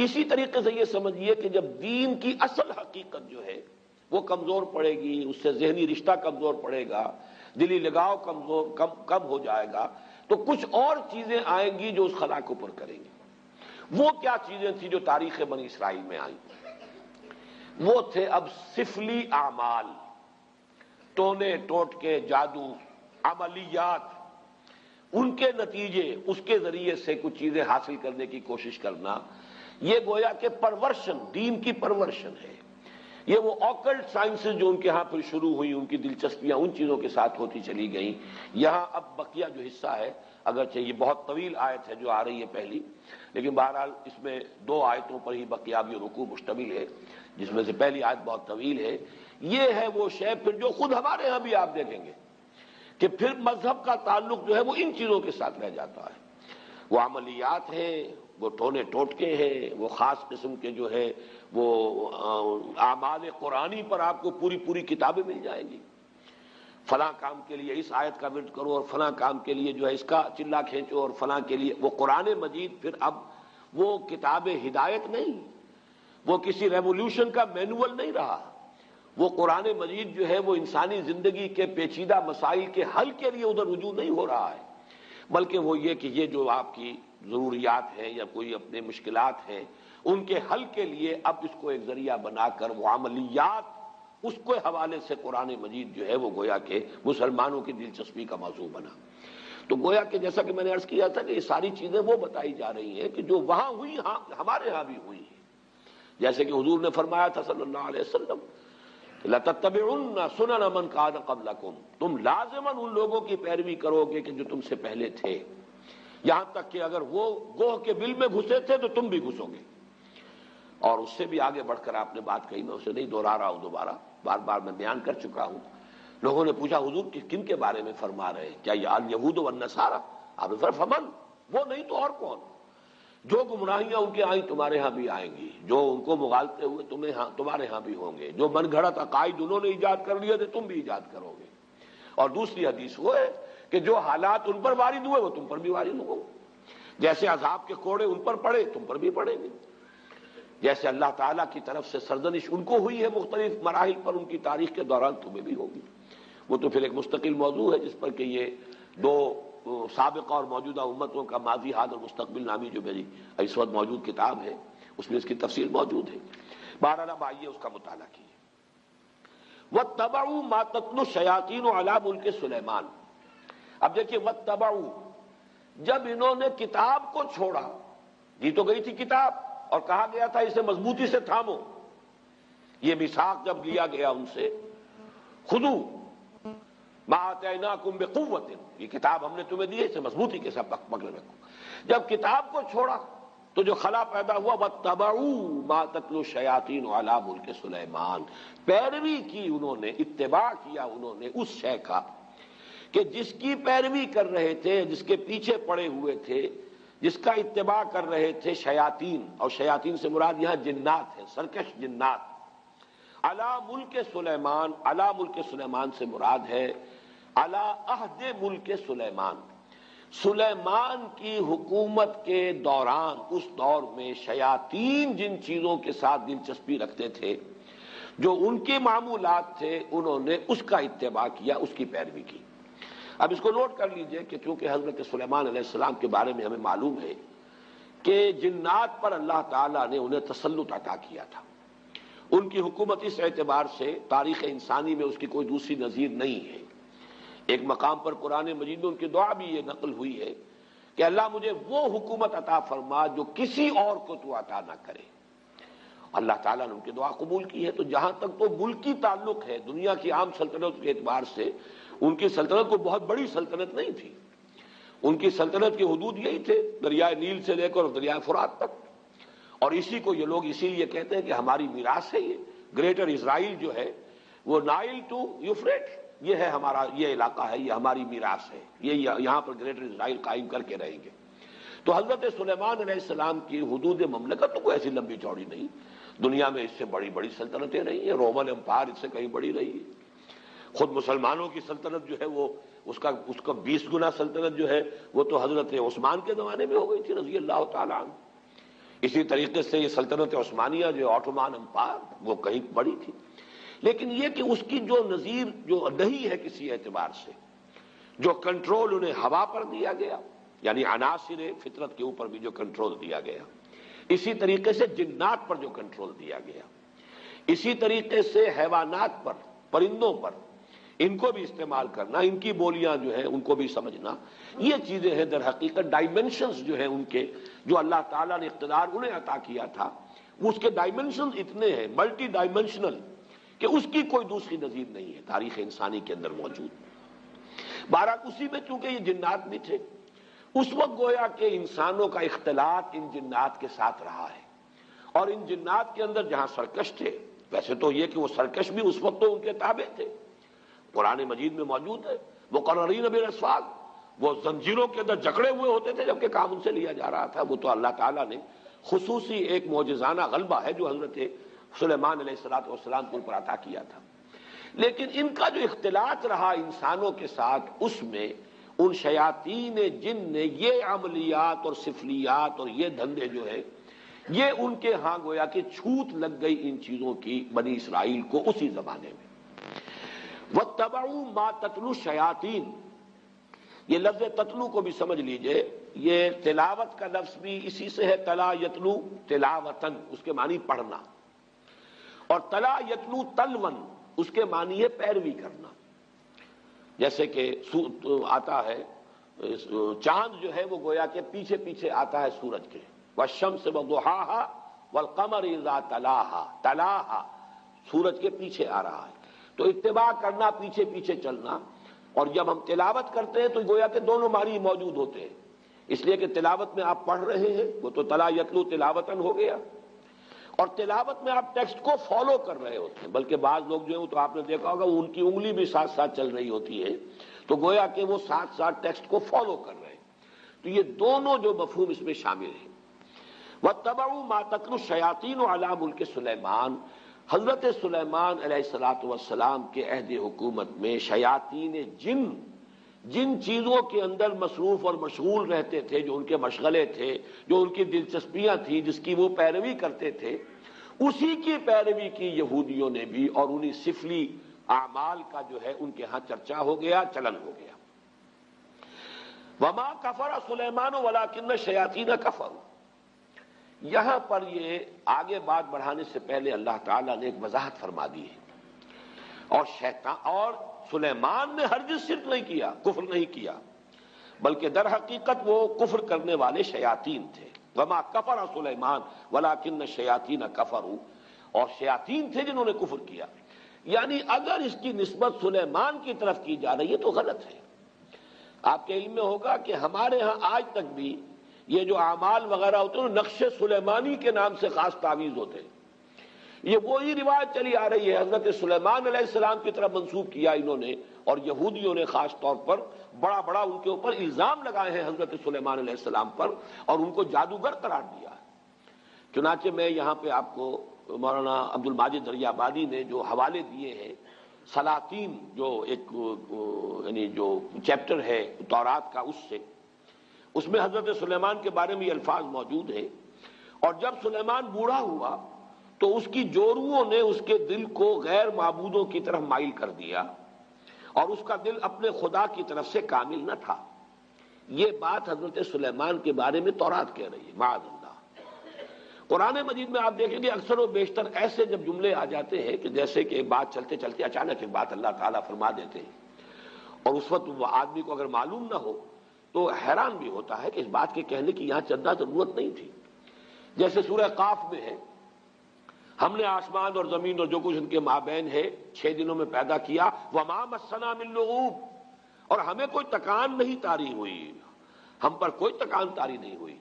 اسی طریقے سے یہ سمجھیے کہ جب دین کی اصل حقیقت جو ہے وہ کمزور پڑے گی، اس سے ذہنی رشتہ کمزور پڑے گا، دلی لگاؤ کم ہو جائے گا، تو کچھ اور چیزیں آئیں گی جو اس خلا کو پر کریں گی۔ وہ کیا چیزیں تھیں جو تاریخ بنی اسرائیل میں آئیں؟ وہ تھے اب سفلی اعمال، ٹونے ٹوٹکے، جادو، عملیات، ان کے نتیجے، اس کے ذریعے سے کچھ چیزیں حاصل کرنے کی کوشش کرنا۔ یہ گویا کہ پرورشن، دین کی پرورشن ہے۔ یہ وہ آکلٹ سائنسز جو ان کے ہاں پھر شروع ہوئی، ان کی دلچسپیاں ان چیزوں کے ساتھ ہوتی چلی گئیں۔ یہاں اب بقیہ جو حصہ ہے، اگرچہ یہ بہت طویل آیت ہے جو آ رہی ہے پہلی، لیکن بہرحال اس میں 2 آیتوں پر ہی بقیہ رکوع مشتمل ہے، جس میں سے پہلی آیت بہت طویل ہے۔ یہ ہے وہ شے پھر جو خود ہمارے ہاں بھی آپ دیکھیں گے کہ پھر مذہب کا تعلق جو ہے وہ ان چیزوں کے ساتھ رہ جاتا ہے۔ وہ عملیات ہیں، وہ ٹونے ٹوٹکے ہیں، وہ خاص قسم کے جو ہے وہ اعمال قرآنی پر آپ کو پوری پوری کتابیں مل جائیں گی۔ فلاں کام کے لیے اس آیت کا ورد کرو، اور فلاں کام کے لیے جو ہے اس کا چلا کھینچو، اور فلاں کے لیے وہ قرآن مجید پھر اب وہ کتاب ہدایت نہیں، وہ کسی ریولیوشن کا مینول نہیں رہا۔ وہ قرآن مجید جو ہے وہ انسانی زندگی کے پیچیدہ مسائل کے حل کے لیے ادھر رجوع نہیں ہو رہا ہے، بلکہ وہ یہ کہ یہ جو آپ کی ضروریات ہیں یا کوئی اپنے مشکلات ہیں ان کے حل کے لیے اب اس کو ایک ذریعہ بنا کر وہ عملیات، اس کے حوالے سے قرآن مجید جو ہے وہ گویا کہ مسلمانوں کی دلچسپی کا موضوع بنا۔ تو گویا کہ جیسا کہ میں نے عرض کیا تھا کہ یہ ساری چیزیں وہ بتائی جا رہی ہیں کہ جو وہاں ہوئی ہمارے ہاں بھی ہوئی ہیں۔ جیسے کہ حضور نے فرمایا تھا صلی اللہ علیہ وسلم، لَتَتَّبِعُنَّ سُنَنَ مَنْ كَانَ قَبْلَكُمْ، تم لازماً ان لوگوں کی پیروی کرو گے کہ جو تم سے پہلے تھے، یہاں تک کہ اگر وہ گوہ کے بل میں گھسے تھے تو تم بھی گھسو گے۔ اور اس سے بھی آگے بڑھ کر آپ نے بات کہی، میں اسے نہیں دہرا رہا ہوں دوبارہ، بار بار میں بیان کر چکا ہوں۔ لوگوں نے پوچھا حضور کن کے بارے میں فرما رہے ہیں؟ کیا یہ الیہود والنصارى؟ آپ نے فرمایا فمن، وہ نہیں تو اور کون؟ جو گمراہیاں ان کے آئیں تمہارے ہاں بھی آئیں گی، جو ان کو مغالطے ہوئے تمہارے ہاں بھی ہوں گے، جو من گھڑت عقائد انہوں نے ایجاد کر لیے تھے تم بھی ایجاد کرو گے۔ اور دوسری حدیث وہ ہے کہ جو حالات ان پر وارد ہوئے وہ تم پر بھی وارد ہوں، جیسے عذاب کے کوڑے ان پر پڑے تم پر بھی پڑیں گے، جیسے اللہ تعالیٰ کی طرف سے سرزنش ان کو ہوئی ہے مختلف مراحل پر ان کی تاریخ کے دوران تمہیں بھی ہوگی۔ وہ تو پھر ایک مستقل موضوع ہے جس پر کہ یہ 2 سابقہ اور موجودہ امتوں کا ماضی، حال اور مستقبل نامی جو میری اس وقت موجود کتاب ہے اس میں اس کی تفصیل موجود ہے۔ بہرحال اب آئیے اس کا مطالعہ کیجیے۔ وَاتَّبَعُوا مَا تَتْلُو الشَّيَاطِينُ عَلَىٰ مُلْكِ سُلَيْمَانَ۔ اب دیکھیے وَاتَّبَعُوا، جب انہوں نے کتاب کو چھوڑا، دی تو گئی تھی کتاب اور کہا گیا تھا اسے مضبوطی سے تھامو، یہ میثاق جب لیا گیا ان سے، خُذُوا مَا آتَيْنَاكُمْ بِقُوَّةٍ، یہ کتاب ہم نے تمہیں دی ہے اسے مضبوطی کے ساتھ پکڑ رکھو۔ جب کتاب کو چھوڑا تو جو خلا پیدا ہوا، وَاتَّبَعُوا مَا تَتْلُو الشَّيَاطِينُ عَلَىٰ مُلْكِ سُلَيْمَانَ، پیروی کی انہوں نے، اتباع کیا انہوں نے اس شے کا کہ جس کی پیروی کر رہے تھے، جس کے پیچھے پڑے ہوئے تھے، جس کا اتباع کر رہے تھے شیاطین، اور شیاطین سے مراد یہاں جنات ہیں، سرکش جنات۔ علی ملک سلیمان، علی ملک سلیمان سے مراد ہے علی عہد ملک سلیمان، سلیمان کی حکومت کے دوران، اس دور میں شیاطین جن چیزوں کے ساتھ دلچسپی رکھتے تھے، جو ان کے معمولات تھے، انہوں نے اس کا اتباع کیا، اس کی پیروی کی۔ اب اس کو نوٹ کر لیجئے کہ چونکہ حضرت سلیمان علیہ السلام کے بارے میں ہمیں معلوم ہے کہ جنات پر اللہ تعالیٰ نے انہیں تسلط عطا کیا تھا، ان کی حکومت اس اعتبار سے تاریخ انسانی میں اس کی کوئی دوسری نظیر نہیں ہے۔ ایک مقام پر قرآن مجید میں ان کی دعا بھی یہ نقل ہوئی ہے کہ اللہ مجھے وہ حکومت عطا فرما جو کسی اور کو تو عطا نہ کرے۔ اللہ تعالیٰ نے ان کی دعا قبول کی ہے۔ تو جہاں تک تو ملکی تعلق ہے، دنیا کی عام سلطنت کے اعتبار سے ان کی سلطنت کو بہت بڑی سلطنت نہیں تھی، ان کی سلطنت کی حدود یہی تھے، دریائے نیل سے لے کر دریائے فرات تک، اور اسی کو یہ لوگ اسی لیے کہتے ہیں کہ ہماری میراث ہے، یہ گریٹر اسرائیل جو ہے وہ نائل ٹو یوفریٹ، یہ ہے ہمارا، یہ علاقہ ہے، یہ ہماری میراث ہے، یہ یہاں پر گریٹر اسرائیل قائم کر کے رہیں گے۔ تو حضرت سلیمان علیہ السلام کی حدود مملکت تو کوئی ایسی لمبی چوڑی نہیں، دنیا میں اس سے بڑی بڑی سلطنتیں رہی ہیں، رومن امپائر اس سے کہیں بڑی رہی ہے، خود مسلمانوں کی سلطنت جو ہے وہ اس کا 20 گنا سلطنت جو ہے وہ تو حضرت عثمان کے زمانے میں ہو گئی تھی رضی اللہ تعالیٰ عنہ۔ اسی طریقے سے یہ سلطنت عثمانیہ جو آٹومان امپائر وہ کہیں بڑی تھی، لیکن یہ کہ اس کی جو نظیر جو نہیں ہے کسی اعتبار سے، جو کنٹرول انہیں ہوا پر دیا گیا، یعنی عناصر فطرت کے اوپر بھی جو کنٹرول دیا گیا، اسی طریقے سے جنات پر جو کنٹرول دیا گیا، اسی طریقے سے حیوانات پر، پرندوں پر، ان کو بھی استعمال کرنا، ان کی بولیاں جو ہیں ان کو بھی سمجھنا، یہ چیزیں ہیں در حقیقت ڈائمنشنز جو ہیں ان کے، جو اللہ تعالیٰ نے اقتدار انہیں عطا کیا تھا، اس کے ڈائمنشنز اتنے ہیں ملٹی ڈائمنشنل کہ اس کی کوئی دوسری نظیر نہیں ہے تاریخ انسانی کے اندر موجود۔ بہرحال اسی میں چونکہ یہ جنات بھی تھے، اس وقت گویا کہ انسانوں کا اختلاط ان جنات کے ساتھ رہا ہے، اور ان جنات کے اندر جہاں سرکش تھے، ویسے تو یہ کہ وہ سرکش بھی اس وقت تو ان کے تابع تھے، قرآن مجید میں موجود ہے، مقررین بالاسفار، وہ زنجیروں کے اندر جکڑے ہوئے ہوتے تھے جبکہ کام ان سے لیا جا رہا تھا۔ وہ تو اللہ تعالیٰ نے خصوصی ایک معجزانہ غلبہ ہے جو حضرت سلیمان علیہ السلام کو ان پر عطا کیا تھا، لیکن ان کا جو اختلاط رہا انسانوں کے ساتھ، اس میں ان شیاطین جن نے یہ عملیات اور سفلیات اور یہ دھندے جو ہے، یہ ان کے ہاں گویا کہ چھوت لگ گئی ان چیزوں کی بنی اسرائیل کو اسی زمانے میں۔ وَاتَّبَعُوا مَا تَتْلُو الشَّيَاطِينُ، یہ لفظ تتلو کو بھی سمجھ لیجئے، یہ تلاوت کا لفظ بھی اسی سے ہے، تلا یتلو تلاوتن، اس کے معنی پڑھنا، اور تلا یتلو تلون اس کے معنی ہے پیروی کرنا۔ جیسے کہ آتا ہے چاند جو ہے وہ گویا کہ پیچھے پیچھے آتا ہے سورج کے، والشمس وضحاها والقمر اذا تلاها، تلاها سورج کے پیچھے آ رہا ہے، تو اتباع کرنا، پیچھے پیچھے چلنا۔ اور جب ہم تلاوت کرتے ہیں تو گویا کہ دونوں معنی موجود ہوتے ہیں، اس لیے کہ تلاوت میں آپ پڑھ رہے ہیں، وہ تو تلا یتلو تلاوتن ہو گیا، اور تلاوت میں آپ ٹیکسٹ کو فالو کر رہے ہوتے ہیں، بلکہ بعض لوگ جو ہیں تو آپ نے دیکھا ہوگا ان کی انگلی بھی ساتھ ساتھ چل رہی ہوتی ہے، تو گویا کہ وہ ساتھ ساتھ ٹیکسٹ کو فالو کر رہے ہیں، تو یہ دونوں جو مفہوم اس میں شامل ہیں۔ وَاتَّبَعُوا مَا تَتْلُو الشَّيَاطِينُ عَلَىٰ مُلْكِ سُلَيْمَانَ، حضرت سلیمان علیہ السلام کے عہد حکومت میں شیاطین جن چیزوں کے اندر مصروف اور مشغول رہتے تھے، جو ان کے مشغلے تھے، جو ان کی دلچسپیاں تھیں، جس کی وہ پیروی کرتے تھے، اسی کی پیروی کی یہودیوں نے بھی، اور انہی سفلی اعمال کا جو ہے ان کے ہاں چرچا ہو گیا، چلن ہو گیا۔ وَمَا كَفَرَ سُلَيْمَانُ وَلَٰكِنَّ الشَّيَاطِينَ كَفَرُوا، یہاں پر یہ آگے بات بڑھانے سے پہلے اللہ تعالیٰ نے ایک وضاحت فرما دی ہے، اور سلیمان نے ہرگز شرک نہیں کیا، کفر نہیں کیا، بلکہ در حقیقت وہ کفر کرنے والے شیاطین تھے۔ وما کفر سلیمان ولکن الشیاطین کفروا، اور شیاطین تھے جنہوں نے کفر کیا، یعنی اگر اس کی نسبت سلیمان کی طرف کی جا رہی ہے تو غلط ہے۔ آپ کے علم میں ہوگا کہ ہمارے ہاں آج تک بھی یہ جو اعمال وغیرہ ہوتے ہیں نقش سلیمانی کے نام سے خاص تعویذ ہوتے ہیں، یہ وہی روایت چلی آ رہی ہے، حضرت سلیمان علیہ السلام کی طرف منسوب کیا انہوں نے، اور یہودیوں نے خاص طور پر بڑا بڑا ان کے اوپر الزام لگائے ہیں حضرت سلیمان علیہ السلام پر، اور ان کو جادوگر قرار دیا ہے۔ چنانچہ میں یہاں پہ آپ کو مولانا عبد الماجد دریابادی نے جو حوالے دیے ہیں، سلاطین جو ایک یعنی جو چیپٹر ہے تورات کا، اس میں حضرت سلیمان کے بارے میں یہ الفاظ موجود ہیں، اور جب سلیمان بوڑھا ہوا تو اس کی جوروؤں نے اس کے دل کو غیر معبودوں کی طرف مائل کر دیا، اور اس کا دل اپنے خدا کی طرف سے کامل نہ تھا۔ یہ بات حضرت سلیمان کے بارے میں تورات کہہ رہی ہے، معاذ اللہ۔ قرآن مجید میں آپ دیکھیں گے اکثر و بیشتر ایسے جب جملے آ جاتے ہیں کہ جیسے کہ بات چلتے چلتے اچانک ایک بات اللہ تعالیٰ فرما دیتے ہیں، اور اس وقت وہ آدمی کو اگر معلوم نہ ہو تو حیران بھی ہوتا ہے کہ اس بات کے کہنے کی یہاں چندہ ضرورت نہیں تھی۔ جیسے سورہ قاف میں ہے، ہم نے آسمان اور زمین اور جو کچھ ان کے مابین ہے 6 دنوں میں پیدا کیا، وما مسنا من لغوب، اور ہمیں کوئی تکان نہیں طاری ہوئی، ہم پر کوئی تکان طاری نہیں ہوئی۔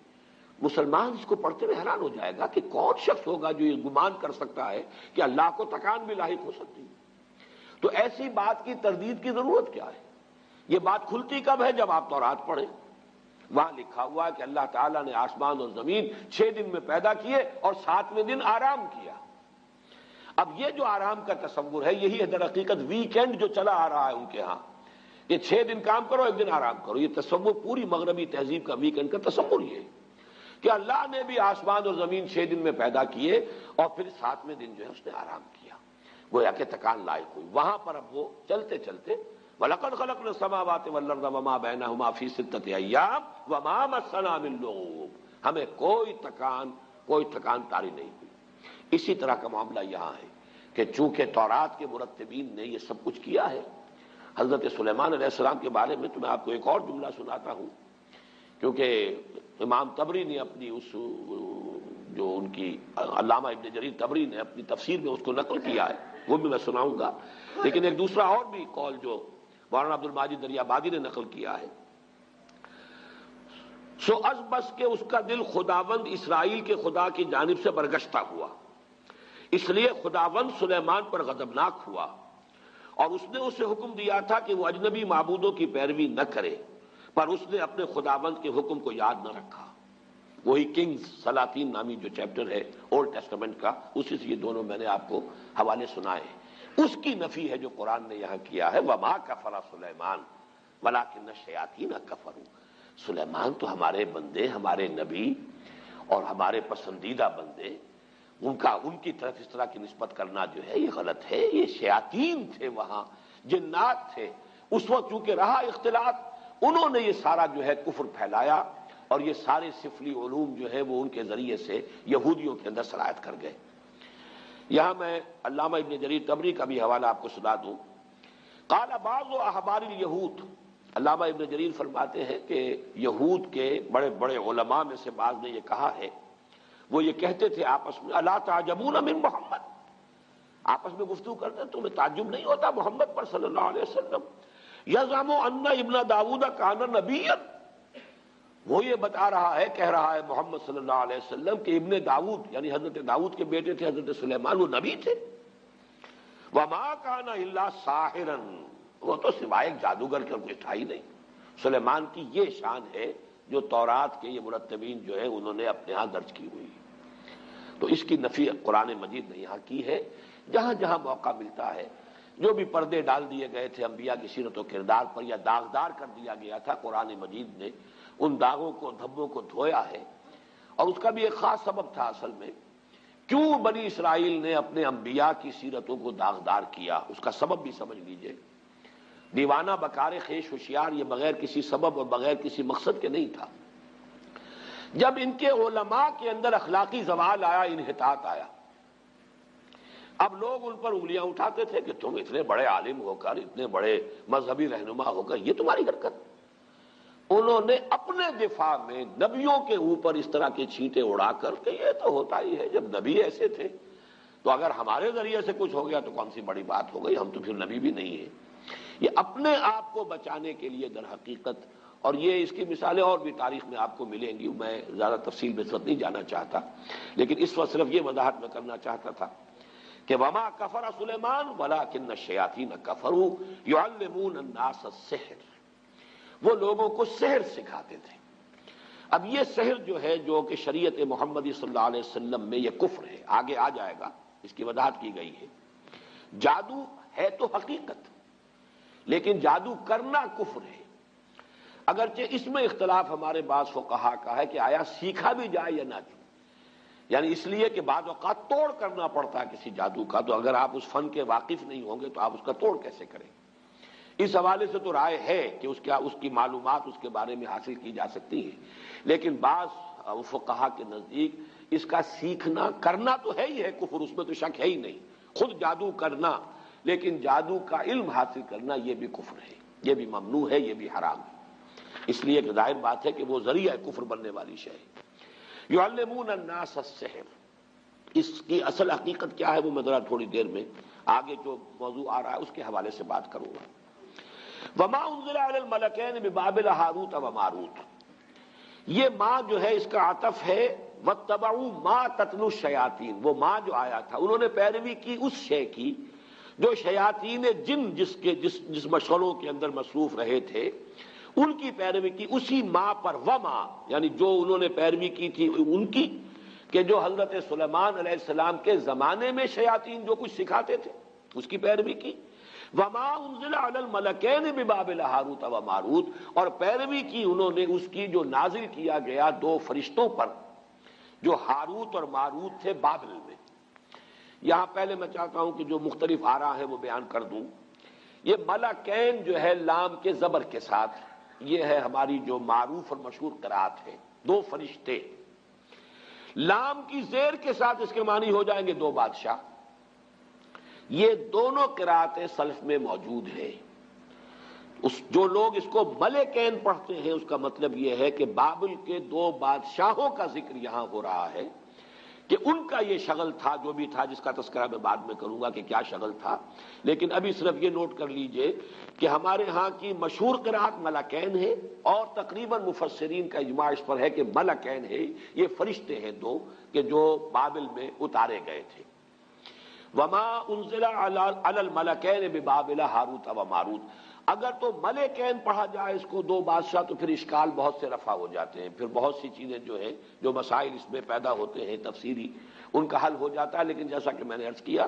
مسلمان اس کو پڑھتے ہوئے حیران ہو جائے گا کہ کون شخص ہوگا جو یہ گمان کر سکتا ہے کہ اللہ کو تکان بھی لاحق ہو سکتی ہے۔ تو ایسی بات کی تردید کی ضرورت کیا ہے؟ یہ بات کھلتی کب ہے؟ جب آپ تورات پڑھیں، وہاں لکھا ہوا ہے کہ اللہ تعالیٰ نے آسمان اور زمین 6 دن میں پیدا کیے اور 7ویں دن آرام کیا۔ اب یہ جو آرام کا تصور ہے، یہی ہے در حقیقت ویکینڈ جو چلا آ رہا ہے ان کے ہاں، یہ 6 دن کام کرو 1 دن آرام کرو، یہ تصور پوری مغربی تہذیب کا ویکینڈ کا تصور یہ ہے۔ کہ اللہ نے بھی آسمان اور زمین 6 دن میں پیدا کیے اور پھر 7ویں دن جو ہے اس نے آرام کیا، گویا کہ تکان لائق ہوئی۔ وہاں پر اب وہ چلتے چلتے وَلَقَدْ خَلَقْنَا السَّمَاوَاتِ وَالْأَرْضَ وَمَا بَيْنَهُمَا فِي 6 أَيَّامٍ وَمَا مَسَّنَا مِن لُغُوبٍ، ہمیں کوئی تکان طاری نہیں ہوئی۔ اسی طرح کا معاملہ یہاں ہے کہ چونکہ تورات کے مرتبین نے یہ سب کچھ کیا ہے، حضرت سلیمان علیہ السلام کے بارے میں تو میں آپ کو ایک اور جملہ سناتا ہوں، کیونکہ امام طبری نے اپنی اس جو ان کی علامہ ابن جریر طبری نے اپنی تفسیر میں اس کو نقل کیا ہے، وہ بھی میں سناؤں گا، لیکن ایک دوسرا اور بھی قول جو مولانا عبد الماجد دریابادی نے نقل کیا ہے، سو از بس کہ اس کا دل خداوند اسرائیل کے خدا کی جانب سے برگشتہ ہوا، اس لیے خداوند سلیمان پر غضبناک ہوا اور اس نے اسے حکم دیا تھا کہ وہ اجنبی معبودوں کی پیروی نہ کرے، پر اس نے اپنے خداوند کے حکم کو یاد نہ رکھا۔ وہی کنگز سلاطین نامی جو چیپٹر ہے اولڈ ٹیسٹمنٹ کا، اسی سے یہ دونوں میں نے آپ کو حوالے سنائے ہیں۔ اس کی نفی ہے جو قرآن نے یہاں کیا ہے، وَمَا كَفَرَ سُلَيْمَانُ وَلَٰكِنَّ الشَّيَاطِينَ كَفَرُوا۔ سلیمان تو ہمارے بندے، ہمارے نبی اور ہمارے پسندیدہ بندے، ان کی طرف اس طرح کی نسبت کرنا جو ہے یہ غلط ہے۔ یہ شیاطین تھے، وہاں جنات تھے، اس وقت چونکہ رہا اختلاط، انہوں نے یہ سارا جو ہے کفر پھیلایا اور یہ سارے سفلی علوم جو ہے وہ ان کے ذریعے سے یہودیوں کے اندر سرایت کر گئے۔ یہاں میں علامہ ابن جریر طبری کا بھی حوالہ آپ کو سنا دوں۔ قال بعض احبار الیہود، علامہ ابن جریر فرماتے ہیں کہ یہود کے بڑے بڑے علماء میں سے بعض نے یہ کہا ہے، وہ یہ کہتے تھے آپس میں، الا تعجبون من محمد، آپس میں گفتگو کرتے ہیں، تمہیں تعجب نہیں ہوتا محمد پر صلی اللہ علیہ وسلم، یزعم ان ابن داؤد کان نبیا، وہ یہ بتا رہا ہے، کہہ رہا ہے محمد صلی اللہ علیہ وسلم کہ ابن داؤد یعنی حضرت داؤد کے بیٹے تھے حضرت سلیمان، وہ نبی تھے۔ وما کان الا ساحرا، وہ تو سوائے ایک جادوگر کے کچھ تھا ہی نہیں۔ سلیمان کی یہ شان ہے جو تورات کے یہ مرتبین جو ہے انہوں نے اپنے ہاں درج کی ہوئی، تو اس کی نفی قرآن مجید نے یہاں کی ہے۔ جہاں جہاں موقع ملتا ہے، جو بھی پردے ڈال دیے گئے تھے انبیاء کی سیرت و کردار پر یا داغدار کر دیا گیا تھا، قرآن مجید نے ان داغوں کو دھبوں کو دھویا ہے، اور اس کا بھی ایک خاص سبب تھا اصل میں، کیوں بنی اسرائیل نے اپنے انبیاء کی سیرتوں کو داغدار کیا، اس کا سبب بھی سمجھ لیجئے۔ دیوانہ بکار خیش ہوشیار یہ بغیر کسی سبب اور بغیر کسی مقصد کے نہیں تھا۔ جب ان کے علماء کے اندر اخلاقی زوال آیا، انحطاط آیا، اب لوگ ان پر انگلیاں اٹھاتے تھے کہ تم اتنے بڑے عالم ہو کر، اتنے بڑے مذہبی رہنما ہو کر یہ تمہاری حرکت۔ انہوں نے اپنے دفاع میں نبیوں کے اوپر اس طرح کے چھینٹے اڑا کر کہ یہ تو ہوتا ہی ہے، جب نبی ایسے تھے تو اگر ہمارے ذریعے سے کچھ ہو گیا تو کون سی بڑی بات ہو گئی، ہم تو پھر نبی بھی نہیں ہیں۔ یہ اپنے آپ کو بچانے کے لیے در حقیقت، اور یہ اس کی مثالیں اور بھی تاریخ میں آپ کو ملیں گی، میں زیادہ تفصیل میں اس وقت نہیں جانا چاہتا، لیکن اس وقت صرف یہ وضاحت میں کرنا چاہتا تھا کہ وما کفر سلیمان ولکن الشیاطین کفروا یعلمون الناس السحر، وہ لوگوں کو سحر سکھاتے تھے۔ اب یہ سحر جو ہے جو کہ شریعت محمدی صلی اللہ علیہ وسلم میں یہ کفر ہے، آگے آ جائے گا، اس کی وضاحت کی گئی ہے۔ جادو ہے تو حقیقت، لیکن جادو کرنا کفر ہے، اگرچہ اس میں اختلاف ہمارے بعض فقہا کا ہے کہ آیا سیکھا بھی جائے یا نہ جائے، یعنی اس لیے کہ بعض اوقات توڑ کرنا پڑتا ہے کسی جادو کا، تو اگر آپ اس فن کے واقف نہیں ہوں گے تو آپ اس کا توڑ کیسے کریں؟ اس حوالے سے تو رائے ہے کہ اس کی معلومات اس کے بارے میں حاصل کی جا سکتی ہیں، لیکن بعض فقہا کے نزدیک اس کا سیکھنا کرنا تو ہے ہی ہے کفر، اس میں تو شک ہے ہی نہیں، خود جادو کرنا، لیکن جادو کا علم حاصل کرنا یہ بھی کفر ہے، یہ بھی ممنوع ہے، یہ بھی حرام ہے، اس لیے کہ ظاہر بات ہے کہ وہ ذریعہ کفر بننے والی شے ہے۔ یعلمون الناس السحر، اس کی اصل حقیقت کیا ہے وہ میں ذرا تھوڑی دیر میں آگے جو موضوع آ رہا ہے اس کے حوالے سے بات کروں گا۔ وما انزل علی الملکین ببابل ہاروت و ماروت، یہ ماں جو ہے اس کا عطف ہے واتبعوا ما تتلو الشیاطین، وہ ماں جو آیا تھا انہوں نے پیروی کی اس شے کی جو شیاطین جن جس مشغلوں کے اندر مصروف رہے تھے ان کی پیروی کی، اسی ماں پر، وما یعنی جو انہوں نے پیروی کی تھی ان کی، کہ جو حضرت سلیمان علیہ السلام کے زمانے میں شیاطین جو کچھ سکھاتے تھے اس کی پیروی کی، وما انزل علی الملکین ببابل ہاروت و ماروت، اور پیروی کی انہوں نے اس کی جو نازل کیا گیا 2 فرشتوں پر جو ہاروت اور ماروت تھے بابل میں۔ یہاں پہلے میں چاہتا ہوں کہ جو مختلف آراء ہیں وہ بیان کر دوں۔ یہ ملکین جو ہے لام کے زبر کے ساتھ، یہ ہے ہماری جو معروف اور مشہور قرات ہے، دو فرشتے۔ لام کی زیر کے ساتھ اس کے معنی ہو جائیں گے دو بادشاہ۔ یہ دونوں قراتیں سلف میں موجود ہیں۔ جو لوگ اس کو ملکین پڑھتے ہیں اس کا مطلب یہ ہے کہ بابل کے دو بادشاہوں کا ذکر یہاں ہو رہا ہے کہ ان کا یہ شغل تھا جو بھی تھا، جس کا تذکرہ میں بعد میں کروں گا کہ کیا شغل تھا، لیکن ابھی صرف یہ نوٹ کر لیجئے کہ ہمارے ہاں کی مشہور قرات ملکین ہے، اور تقریباً مفسرین کا اجماع اس پر ہے کہ ملکین ہے، یہ فرشتے ہیں دو کہ جو بابل میں اتارے گئے تھے۔ وما انزل علی الملکین ببابل ہاروت و ماروت۔ اگر تو ملکین پڑھا جائے اس کو دو بادشاہ تو پھر اشکال بہت سے رفع ہو جاتے ہیں، پھر بہت سی چیزیں جو ہیں جو مسائل اس میں پیدا ہوتے ہیں تفسیری، ان کا حل ہو جاتا ہے۔ لیکن جیسا کہ میں نے عرض کیا،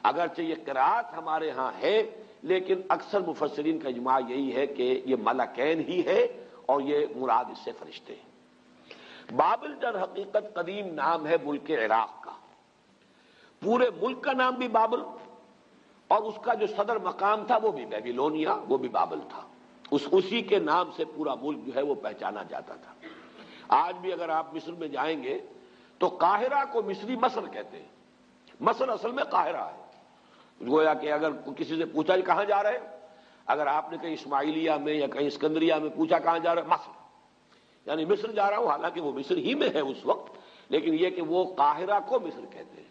اگرچہ یہ قرات ہمارے ہاں ہے لیکن اکثر مفسرین کا اجماع یہی ہے کہ یہ ملکین ہی ہے اور یہ مراد اس سے فرشتے ہیں۔ بابل در حقیقت قدیم نام ہے ملک عراق کا۔ پورے ملک کا نام بھی بابل، اور اس کا جو صدر مقام تھا وہ بھی بیبیلونیا، وہ بھی بابل تھا۔ اسی کے نام سے پورا ملک جو ہے وہ پہچانا جاتا تھا۔ آج بھی اگر آپ مصر میں جائیں گے تو قاہرہ کو مصری مصر کہتے ہیں، مصر اصل میں قاہرہ ہے۔ گویا کہ اگر کسی سے پوچھا کہ کہاں جا رہے ہیں، اگر آپ نے کہیں اسماعیلیہ میں یا کہیں اسکندریہ میں پوچھا کہاں جا رہے ہیں، مصر، یعنی مصر جا رہا ہوں، حالانکہ وہ مصر ہی میں ہے اس وقت، لیکن یہ کہ وہ قاہرہ کو مصر کہتے ہیں۔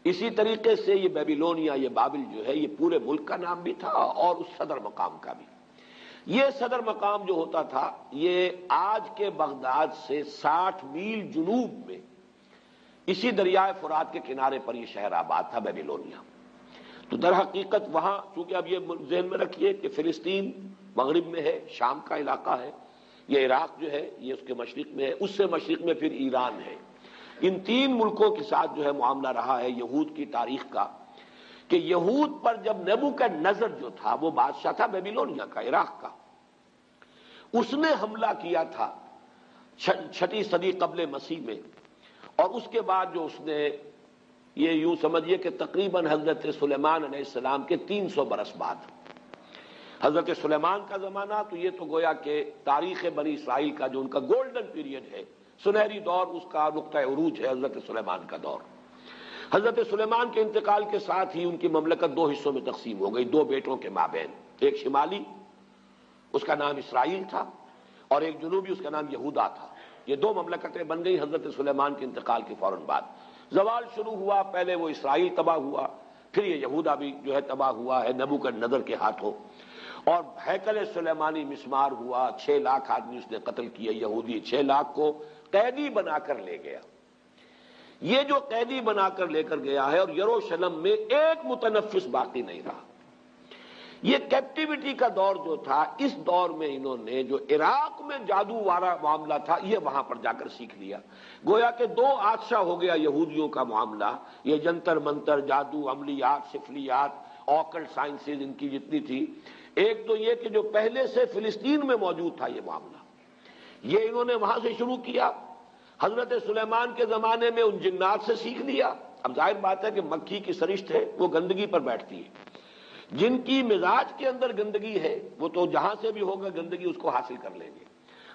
اسی طریقے سے یہ بیبیلونیا، یہ بابل جو ہے، یہ پورے ملک کا نام بھی تھا اور اس صدر مقام کا بھی۔ یہ صدر مقام جو ہوتا تھا یہ آج کے بغداد سے 60 میل جنوب میں اسی دریائے فرات کے کنارے پر یہ شہر آباد تھا بیبیلونیا۔ تو در حقیقت وہاں چونکہ اب یہ ذہن میں رکھیے کہ فلسطین مغرب میں ہے، شام کا علاقہ ہے، یہ عراق جو ہے یہ اس کے مشرق میں ہے، اس سے مشرق میں پھر ایران ہے۔ ان تین ملکوں کے ساتھ جو ہے معاملہ رہا ہے یہود کی تاریخ کا، کہ یہود پر جب نبوکدنضر جو تھا وہ بادشاہ تھا بیبیلونیا کا، عراق کا، اس نے حملہ کیا تھا 6 صدی قبل مسیح میں، اور اس کے بعد جو اس نے یہ یوں سمجھیے کہ تقریباً حضرت سلیمان علیہ السلام کے 300 برس بعد، حضرت سلیمان کا زمانہ تو یہ تو گویا کہ تاریخ بنی اسرائیل کا جو ان کا گولڈن پیریڈ ہے، سنہری دور، اس کا نقطہ عروج ہے حضرت سلیمان کا دور۔ حضرت سلیمان کے انتقال کے ساتھ ہی ان کی مملکت 2 حصوں میں تقسیم ہو گئی، 2 بیٹوں کے مابین، ایک شمالی اس کا نام اسرائیل تھا اور ایک جنوبی اس کا نام یہودا تھا۔ یہ 2 مملکتیں بن گئی حضرت سلیمان کے انتقال کے فوراً بعد۔ زوال شروع ہوا، پہلے وہ اسرائیل تباہ ہوا، پھر یہ یہودا بھی جو ہے تباہ ہوا ہے نبوکدنضر کے ہاتھوں، اور ہیکل سلیمانی مسمار ہوا، 6 لاکھ آدمی اس نے قتل کیے، یہودی 6 لاکھ کو قیدی بنا کر لے گیا۔ یہ جو قیدی بنا کر لے کر گیا ہے، اور یروشلم میں ایک متنفس باقی نہیں رہا۔ یہ کیپٹیوٹی کا دور جو تھا، اس دور میں انہوں نے جو عراق میں جادو والا معاملہ تھا یہ وہاں پر جا کر سیکھ لیا۔ گویا کہ 2 آتشاں ہو گیا یہودیوں کا معاملہ، یہ جنتر منتر، جادو، عملیات، سفلیات، آکلٹ سائنسز ان کی جتنی تھی۔ ایک تو یہ کہ جو پہلے سے فلسطین میں موجود تھا یہ معاملہ، یہ انہوں نے وہاں سے شروع کیا۔ حضرت سلیمان کے زمانے میں ان جنات سے سیکھ لیا۔ اب ظاہر بات ہے کہ مکھی کی سرشت ہے، وہ گندگی پر بیٹھتی ہے، جن کی مزاج کے اندر گندگی ہے وہ تو جہاں سے بھی ہوگا گندگی اس کو حاصل کر لیں گے۔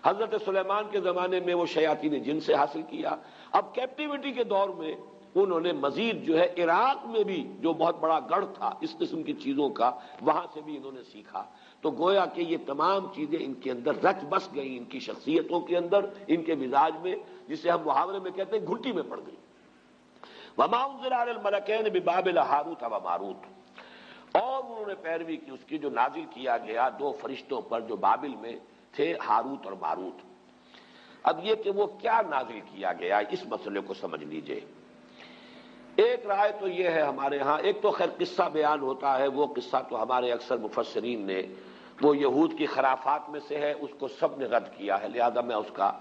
حضرت سلیمان کے زمانے میں وہ شیاطین جن سے حاصل کیا۔ اب کیپٹیوٹی کے دور میں انہوں نے مزید جو ہے عراق میں بھی جو بہت بڑا گڑھ تھا اس قسم کی چیزوں کا، وہاں سے بھی انہوں نے سیکھا۔ تو گویا کہ یہ تمام چیزیں ان کے اندر رچ بس گئیں، ان کی شخصیتوں کے اندر، ان کے مزاج میں، جسے ہم محاورے میں کہتے ہیں گھٹی میں پڑ گئی۔ وما انزل علی الملکین ببابل ہاروت و ماروت، اور انہوں نے پیروی کی اس کی جو نازل کیا گیا 2 فرشتوں پر جو بابل میں تھے، ہاروت اور ماروت۔ اب یہ کہ وہ کیا نازل کیا گیا، اس مسئلے کو سمجھ لیجئے۔ ایک رائے تو یہ ہے ہمارے ہاں، ایک تو خیر قصہ بیان ہوتا ہے، وہ قصہ تو ہمارے اکثر مفسرین نے، وہ یہود کی خرافات میں سے ہے، اس کو سب نے رد کیا ہے، لہذا میں اس کا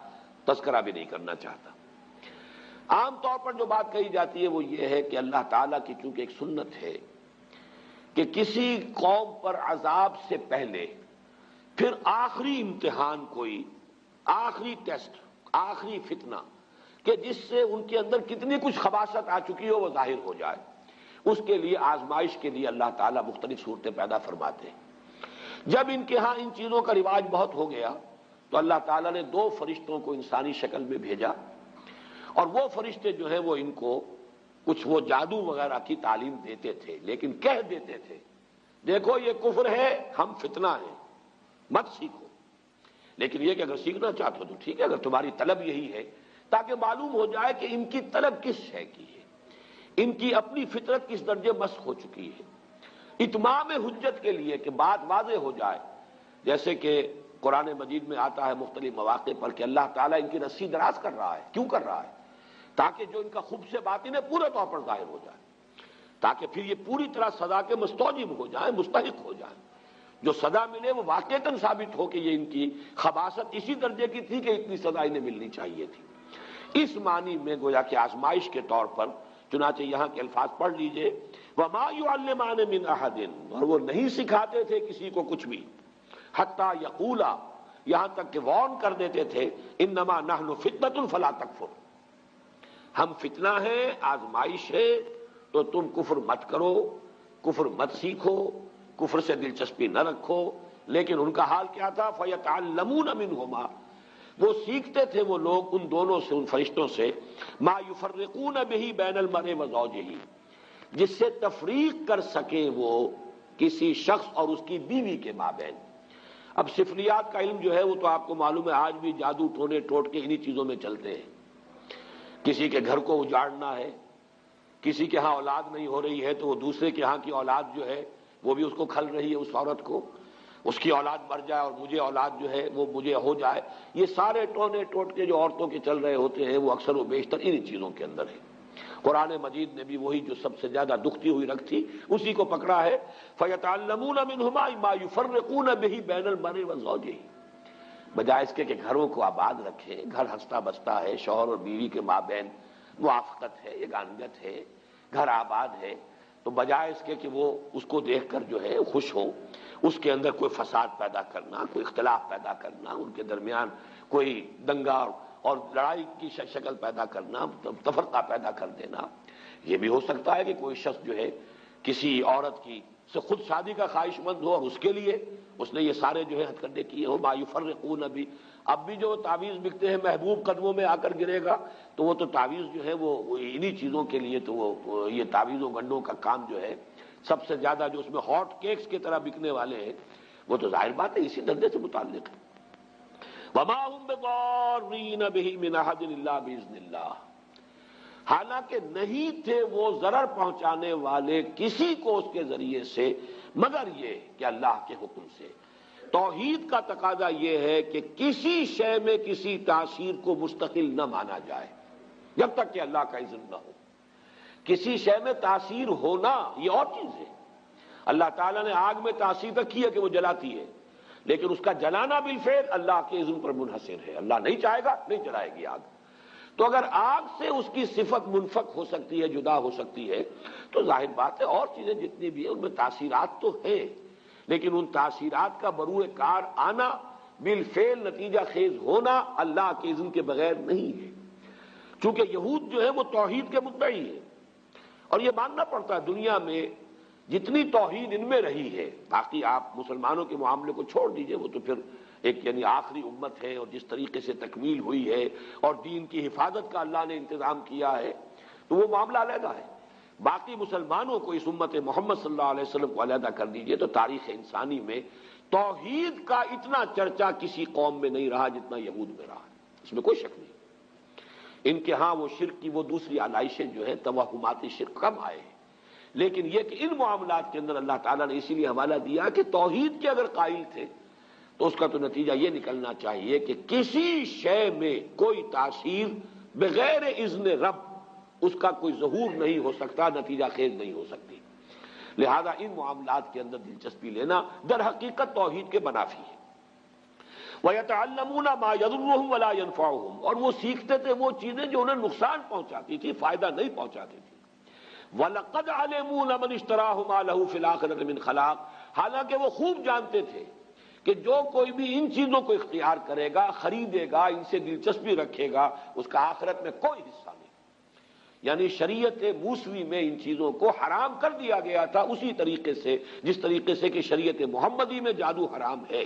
تذکرہ بھی نہیں کرنا چاہتا۔ عام طور پر جو بات کہی جاتی ہے وہ یہ ہے کہ اللہ تعالیٰ کی چونکہ ایک سنت ہے کہ کسی قوم پر عذاب سے پہلے پھر آخری امتحان، کوئی آخری ٹیسٹ، آخری فتنہ، کہ جس سے ان کے اندر کتنی کچھ خباثت آ چکی ہو وہ ظاہر ہو جائے. اس کے لیے آزمائش کے لیے اللہ تعالیٰ مختلف صورتیں پیدا فرماتے ہیں. جب ان کے ہاں ان چیزوں کا رواج بہت ہو گیا تو اللہ تعالیٰ نے 2 فرشتوں کو انسانی شکل میں بھیجا، اور وہ فرشتے جو ہیں وہ ان کو کچھ وہ جادو وغیرہ کی تعلیم دیتے تھے، لیکن کہہ دیتے تھے دیکھو یہ کفر ہے، ہم فتنہ ہیں، مت سیکھو. لیکن یہ کہ اگر سیکھنا چاہتے ہو تو ٹھیک ہے، اگر تمہاری طلب یہی ہے، تاکہ معلوم ہو جائے کہ ان کی طلب کس شے کی ہے، ان کی اپنی فطرت کس درجے مسخ ہو چکی ہے. اتمام حجت کے لیے کہ بات واضح ہو جائے، جیسے کہ قرآن مجید میں آتا ہے مختلف مواقع پر کہ اللہ تعالیٰ ان کی رسی دراز کر رہا ہے. کیوں کر رہا ہے؟ تاکہ جو ان کا خبث باطن ہے پورے طور پر ظاہر ہو جائے، تاکہ پھر یہ پوری طرح سزا کے مستوجب ہو جائیں، مستحق ہو جائیں. جو سزا ملے وہ واقعتاً ثابت ہو کہ یہ ان کی خباثت اسی درجے کی تھی کہ اتنی سزا انہیں ملنی چاہیے تھی. اس معنی میں گویا کہ آزمائش کے طور پر، چنانچہ یہاں کے الفاظ پڑھ لیجئے، وَمَا يُعَلِّمَانِ مِنْ أَحَدٍ، اور وہ نہیں سکھاتے تھے کسی کو کچھ بھی، حتیٰ یقولا، یہاں تک کہ وارن کر دیتے تھے، انما نحن فتنۃ فلا تکفر، ہم فتنہ ہیں، آزمائش ہے، تو تم کفر مت کرو، کفر مت سیکھو، کفر سے دلچسپی نہ رکھو. لیکن ان کا حال کیا تھا؟ فَيَتَعَلَّمُونَ مِنْهُمَا، وہ سیکھتے تھے وہ لوگ ان دونوں سے، ان فرشتوں سے، مَا يُفَرِّقُونَ بِهِ بَيْنَ الْمَرْءِ وَزَوْجِهِ، جس سے تفریق کر سکے وہ کسی شخص اور اس کی بیوی کے مابین. اب سفلیات کا علم جو ہے وہ تو آپ کو معلوم ہے آج بھی جادو ٹونے ٹوٹکے انہی چیزوں میں چلتے ہیں. کسی کے گھر کو اجاڑنا ہے، کسی کے ہاں اولاد نہیں ہو رہی ہے تو وہ دوسرے کے ہاں کی اولاد جو ہے وہ بھی اس کو کھل رہی ہے، اس عورت کو، اس کی اولاد مر جائے اور مجھے اولاد جو ہے وہ مجھے ہو جائے. یہ سارے ٹونے ٹوٹکے جو عورتوں کے چل رہے ہوتے ہیں وہ اکثر و بیشتر انہی چیزوں کے اندر ہے. قرآن مجید نے بھی وہی جو سب سے زیادہ دکھتی ہوئی رکھ تھی اسی کو پکڑا ہے. فَيَتَعَلَّمُونَ مِنْهُمَا مَا يُفَرِّقُونَ بِهِ بَيْنَ الْمَرْءِ وَزَوْجِهِ، بجائے اس کے کہ گھروں کو آباد رکھیں، گھر ہنستا بستا ہے، شوہر اور بیوی کے مابین موافقت ہے، یگانگت ہے، گھر آباد ہے، تو بجائے اس کے کہ وہ اس کو دیکھ کر جو ہے خوش ہو، اس کے اندر کوئی فساد پیدا کرنا، کوئی اختلاف پیدا کرنا، ان کے درمیان کوئی دنگا اور لڑائی کی شکل پیدا کرنا، تفرقہ پیدا کر دینا. یہ بھی ہو سکتا ہے کہ کوئی شخص جو ہے کسی عورت کی سے خود شادی کا خواہش مند ہو اور اس کے لیے اس نے یہ سارے جو ہے ہتھ کنڈے کیے ہو. ما یفرقون بھی، اب بھی جو تعویذ بکتے ہیں محبوب قدموں میں آ کر گرے گا، تو وہ تو تعویذ جو ہے وہ انہی چیزوں کے لیے، تو وہ یہ تعویذ و گنڈوں کا کام جو ہے سب سے زیادہ جو اس میں ہاٹ کیکس کی طرح بکنے والے ہیں وہ تو ظاہر بات ہے اسی دھندے سے متعلق ہے. وَمَا هُمْ بِضَارِّينَ بِهِ مِنْ أَحَدٍ إِلَّا بِإِذْنِ اللَّهِ، حالانکہ نہیں تھے وہ ضرر پہنچانے والے کسی کو اس کے ذریعے سے مگر یہ کہ اللہ کے حکم سے. توحید کا تقاضا یہ ہے کہ کسی شے میں کسی تاثیر کو مستقل نہ مانا جائے جب تک کہ اللہ کا اذن نہ ہو. کسی شے میں تاثیر ہونا یہ اور چیز ہے. اللہ تعالیٰ نے آگ میں تاثیر رکھی ہے کہ وہ جلاتی ہے، لیکن اس کا جلانا بالفعل اللہ کے اذن پر منحصر ہے. اللہ نہیں چاہے گا نہیں جلائے گی آگ. تو اگر آگ سے اس کی صفت منفک ہو سکتی ہے، جدا ہو سکتی ہے، تو ظاہر بات ہے اور چیزیں جتنی بھی ہیں ان میں تاثیرات تو ہیں، لیکن ان تاثیرات کا بروئے کار آنا، بالفعل نتیجہ خیز ہونا اللہ کے اذن کے بغیر نہیں ہے. چونکہ یہود جو ہے وہ توحید کے مدعی ہے، اور یہ ماننا پڑتا ہے دنیا میں جتنی توحید ان میں رہی ہے، باقی آپ مسلمانوں کے معاملے کو چھوڑ دیجئے، وہ تو پھر ایک یعنی آخری امت ہے، اور جس طریقے سے تکمیل ہوئی ہے اور دین کی حفاظت کا اللہ نے انتظام کیا ہے تو وہ معاملہ علیحدہ ہے. باقی مسلمانوں کو، اس امت محمد صلی اللہ علیہ وسلم کو علیحدہ کر دیجئے تو تاریخ انسانی میں توحید کا اتنا چرچا کسی قوم میں نہیں رہا جتنا یہود میں رہا، اس میں کوئی شک نہیں. ان کے ہاں وہ شرک کی وہ دوسری علائشیں جو ہیں توہمات شرک کم آئے ہیں، لیکن یہ کہ ان معاملات کے اندر اللہ تعالیٰ نے اسی لیے حوالہ دیا کہ توحید کے اگر قائل تھے تو اس کا تو نتیجہ یہ نکلنا چاہیے کہ کسی شے میں کوئی تاثیر بغیر اذن رب اس کا کوئی ظہور نہیں ہو سکتا، نتیجہ خیز نہیں ہو سکتی. لہذا ان معاملات کے اندر دلچسپی لینا در حقیقت توحید کے منافی ہے. وَيَتَعَلَّمُونَ مَا يَضُرُّهُمْ وَلَا يَنفَعُهُمْ، اور وہ سیکھتے تھے وہ چیزیں جو انہیں نقصان پہنچاتی تھی، فائدہ نہیں پہنچاتی تھی. وَلَقَدْ عَلِمُوا لَمَنِ اشْتَرَاهُ مَا لَهُ فِي الْآخِرَةِ مِنْ خَلَاقٍ، حالانکہ وہ خوب جانتے تھے کہ جو کوئی بھی ان چیزوں کو اختیار کرے گا، خریدے گا، ان سے دلچسپی رکھے گا، اس کا آخرت میں کوئی حصہ نہیں۔ یعنی شریعت موسوی میں ان چیزوں کو حرام کر دیا گیا تھا اسی طریقے سے جس طریقے سے کہ شریعت محمدی میں جادو حرام ہے۔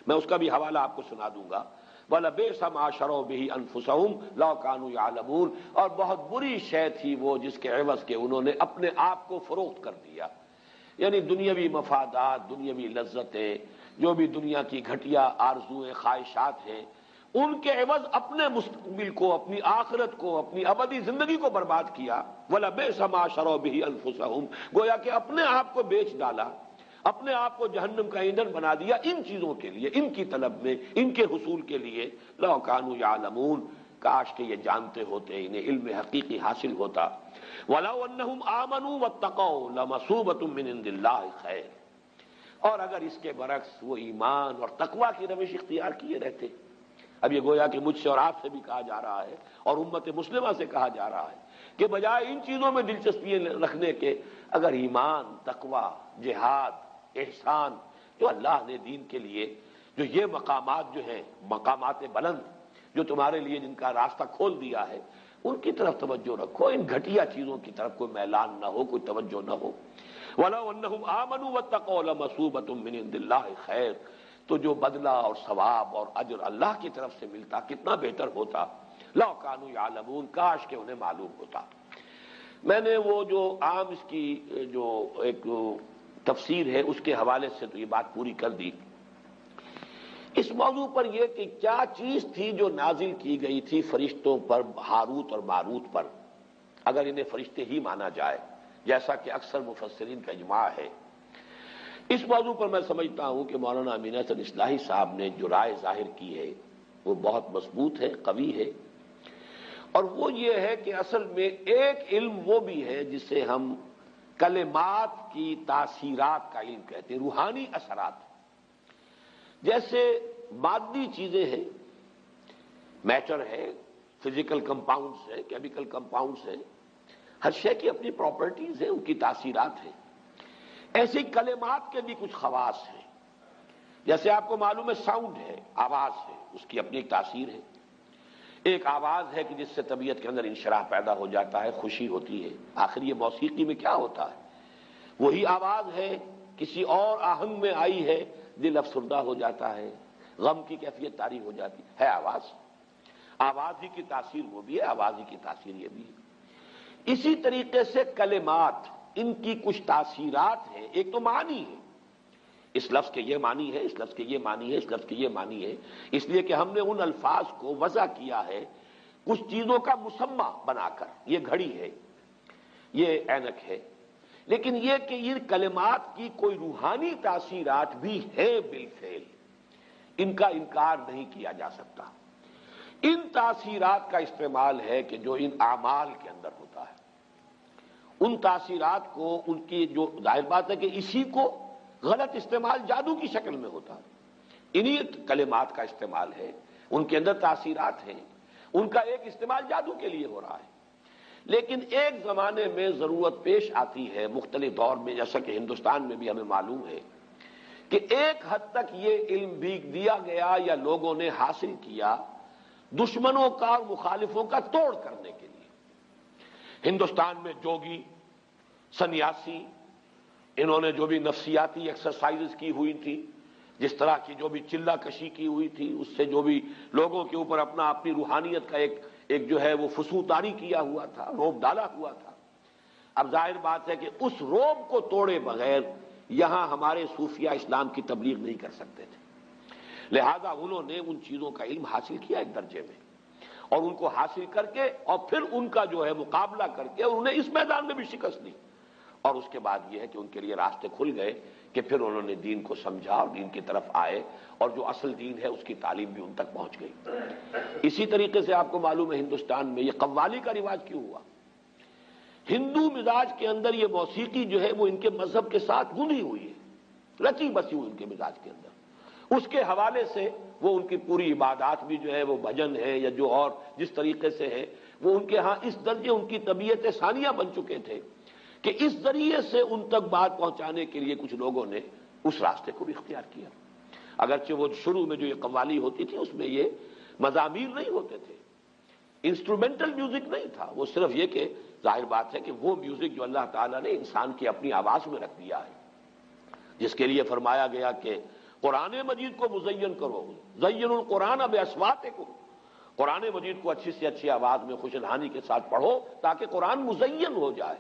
میں اس کا بھی حوالہ آپ کو سنا دوں گا۔ وَلَبِئْسَ مَا شَرَوْا بِهِ أَنفُسَهُمْ لَوْ كَانُوا يَعْلَمُونَ، اور بہت بری شے تھی وہ جس کے عوض کے انہوں نے اپنے آپ کو فروخت کر دیا۔ یعنی دنیاوی مفادات، دنیاوی لذتیں، جو بھی دنیا کی گھٹیا آرزویں، خواہشات ہیں، ان کے عوض اپنے مستقبل کو، اپنی آخرت کو، اپنی ابدی زندگی کو برباد کیا۔ وَلَبِئْسَ مَا شَرَوْا بِهِ أَنفُسَهُمْ، گویا کہ اپنے آپ کو بیچ ڈالا، اپنے آپ کو جہنم کا ایندھن بنا دیا ان چیزوں کے لیے، ان کی طلب میں، ان کے حصول کے لیے۔ لَوْ كَانُوا يَعْلَمُونَ، کاش کہ یہ جانتے ہوتے، انہیں علم حقیقی حاصل ہوتا۔ وَلَوْ أَنَّهُمْ آمَنُوا وَاتَّقَوْا لَمَثُوبَةٌ مِّنْ عِندِ اللَّهِ خَيْرٌ، اور اگر اس کے برعکس وہ ایمان اور تقویٰ کی روش اختیار کیے رہتے۔ اب یہ گویا کہ مجھ سے اور آپ سے بھی کہا جا رہا ہے اور امت مسلمہ سے کہا جا رہا ہے کہ بجائے ان چیزوں میں دلچسپی رکھنے کے، اگر ایمان، تقویٰ، جہاد، احسان، جو اللہ نے دین کے لیے، جو یہ مقامات جو ہیں، مقامات بلند جو تمہارے لیے جن کا راستہ کھول دیا ہے، ان کی طرف توجہ رکھو، ان گھٹیا چیزوں کی طرف کوئی میلان نہ ہو، کوئی توجہ نہ ہو۔ وَلَوْ أَنَّهُمْ آمَنُوا وَاتَّقَوْا لَمَثُوبَةٌ مِّنْ عِندِ اللَّهِ خَيْرٌ، تو جو بدلہ اور ثواب اور اجر اللہ کی طرف سے ملتا کتنا بہتر ہوتا۔ لَوْ كَانُوا يَعْلَمُونَ، کاش کہ انہیں معلوم ہوتا۔ میں نے وہ جو عام اس کی جو ایک تفسیر ہے اس کے حوالے سے تو یہ بات پوری کر دی۔ اس موضوع پر یہ کہ کیا چیز تھی جو نازل کی گئی تھی فرشتوں پر، ہاروت اور ماروت پر، اگر انہیں فرشتے ہی مانا جائے جیسا کہ اکثر مفسرین کا اجماع ہے۔ اس موضوع پر میں سمجھتا ہوں کہ مولانا امین احسن اصلاحی صاحب نے جو رائے ظاہر کی ہے وہ بہت مضبوط ہے، قوی ہے، اور وہ یہ ہے کہ اصل میں ایک علم وہ بھی ہے جسے ہم کلمات کی تاثیرات کا علم کہتے ہیں، روحانی اثرات۔ جیسے مادی چیزیں ہیں، میٹر ہے، فزیکل کمپاؤنڈز ہیں، کیمیکل کمپاؤنڈز ہیں، ہر شے کی اپنی پراپرٹیز ہیں، ان کی تاثیرات ہیں۔ ایسی کلمات کے بھی کچھ خواص ہیں۔ جیسے آپ کو معلوم ہے ساؤنڈ ہے، آواز ہے، اس کی اپنی ایک تاثیر ہے۔ ایک آواز ہے کہ جس سے طبیعت کے اندر انشراح پیدا ہو جاتا ہے، خوشی ہوتی ہے۔ آخر یہ موسیقی میں کیا ہوتا ہے؟ وہی آواز ہے، کسی اور آہنگ میں آئی ہے، دل افسردہ ہو جاتا ہے، غم کی کیفیت طاری ہو جاتی ہے آواز۔ آواز ہی کی تاثیر وہ بھی ہے، آواز ہی کی تاثیر یہ بھی ہے۔ اسی طریقے سے کلمات، ان کی کچھ تاثیرات ہیں۔ ایک تو معنی ہے، اس لفظ کے یہ معنی ہے، اس لفظ کے یہ معنی ہے، اس لفظ کے یہ معنی ہے، اس لیے کہ ہم نے ان الفاظ کو وضع کیا ہے کچھ چیزوں کا مسمى بنا کر۔ یہ گھڑی ہے، یہ اینک ہے، لیکن یہ کہ ان کلمات کی کوئی روحانی تاثیرات بھی ہیں بالفعل، ان کا انکار نہیں کیا جا سکتا۔ ان تاثیرات کا استعمال ہے کہ جو ان اعمال کے اندر ہوتا ہے، ان تاثیرات کو، ان کی جو ظاہر بات ہے کہ اسی کو غلط استعمال جادو کی شکل میں ہوتا ہے، انہی کلمات کا استعمال ہے، ان کے اندر تاثیرات ہیں، ان کا ایک استعمال جادو کے لیے ہو رہا ہے۔ لیکن ایک زمانے میں ضرورت پیش آتی ہے، مختلف دور میں، جیسا کہ ہندوستان میں بھی ہمیں معلوم ہے کہ ایک حد تک یہ علم بھی دیا گیا یا لوگوں نے حاصل کیا دشمنوں کا اور مخالفوں کا توڑ کرنے کے لیے۔ ہندوستان میں جوگی، سنیاسی، انہوں نے جو بھی نفسیاتی ایکسرسائزز کی ہوئی تھی، جس طرح کی جو بھی چلہ کشی کی ہوئی تھی، اس سے جو بھی لوگوں کے اوپر اپنی روحانیت کا ایک جو ہے وہ فسوطاری کیا ہوا تھا، روب ڈالا ہوا تھا۔ اب ظاہر بات ہے کہ اس روب کو توڑے بغیر یہاں ہمارے صوفیہ اسلام کی تبلیغ نہیں کر سکتے تھے، لہذا انہوں نے ان چیزوں کا علم حاصل کیا ایک درجے میں، اور ان کو حاصل کر کے اور پھر ان کا جو ہے مقابلہ کر کے اور انہیں اس میدان میں بھی شکست دی، اور اس کے بعد یہ ہے کہ ان کے لیے راستے کھل گئے کہ پھر انہوں نے دین کو سمجھا اور دین کی طرف آئے، اور جو اصل دین ہے اس کی تعلیم بھی ان تک پہنچ گئی۔ اسی طریقے سے آپ کو معلوم ہے ہندوستان میں یہ قوالی کا رواج کیوں ہوا؟ ہندو مزاج کے اندر یہ موسیقی جو ہے وہ ان کے مذہب کے ساتھ گندھی ہوئی ہے، رچی بسی ہوئی ان کے مزاج کے اندر۔ اس کے حوالے سے وہ ان کی پوری عبادات بھی جو ہے وہ بھجن ہے یا جو اور جس طریقے سے ہے، وہ ان کے ہاں اس درجے ان کی طبیعت ثانیہ بن چکے تھے کہ اس ذریعے سے ان تک بات پہنچانے کے لیے کچھ لوگوں نے اس راستے کو بھی اختیار کیا۔ اگرچہ وہ شروع میں جو یہ قوالی ہوتی تھی اس میں یہ مزامیر نہیں ہوتے تھے، انسٹرومنٹل میوزک نہیں تھا، وہ صرف یہ کہ ظاہر بات ہے کہ وہ میوزک جو اللہ تعالیٰ نے انسان کی اپنی آواز میں رکھ دیا ہے، جس کے لیے فرمایا گیا کہ قرآن مجید کو مزین کرو، زین القرآن باصواتکم، قرآن مجید کو اچھی سے اچھی آواز میں خوش الحانی کے ساتھ پڑھو تاکہ قرآن مزین ہو جائے۔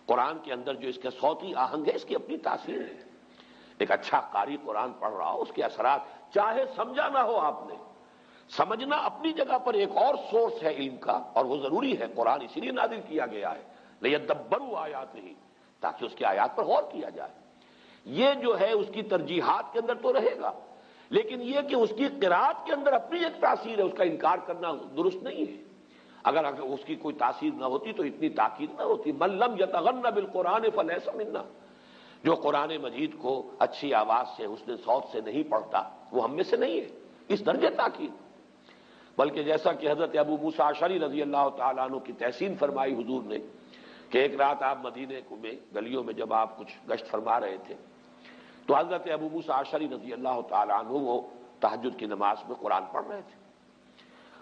قرآن کے اندر جو اس کا صوتی آہنگ ہے اس کی اپنی تاثیر ہے۔ ایک اچھا قاری قرآن پڑھ رہا ہو، اس کے اثرات چاہے سمجھا نہ ہو آپ نے، سمجھنا اپنی جگہ پر ایک اور سورس ہے علم کا، اور وہ ضروری ہے، قرآن اسی لیے نازل کیا گیا ہے لیدبروا آیاتہ، تاکہ اس کی آیات پر غور کیا جائے۔ یہ جو ہے اس کی ترجیحات کے اندر تو رہے گا، لیکن یہ کہ اس کی قرات کے اندر اپنی ایک تاثیر ہے، اس کا انکار کرنا درست نہیں ہے۔ اگر اس کی کوئی تاثیر نہ ہوتی تو اتنی تاکید نہ ہوتی۔ من لم یتغن بالقرآن فلیس منا، جو قرآن مجید کو اچھی آواز سے حسن صوت سے نہیں پڑھتا وہ ہم میں سے نہیں ہے، اس درجے تاکید۔ بلکہ جیسا کہ حضرت ابو موسیٰ اشعری رضی اللہ تعالیٰ عنہ کی تحسین فرمائی حضور نے کہ ایک رات آپ مدینے میں گلیوں میں جب آپ کچھ گشت فرما رہے تھے تو حضرت ابو موسیٰ اشعری رضی اللہ تعالیٰ عنہ وہ تہجد کی نماز میں قرآن پڑھ رہے تھے،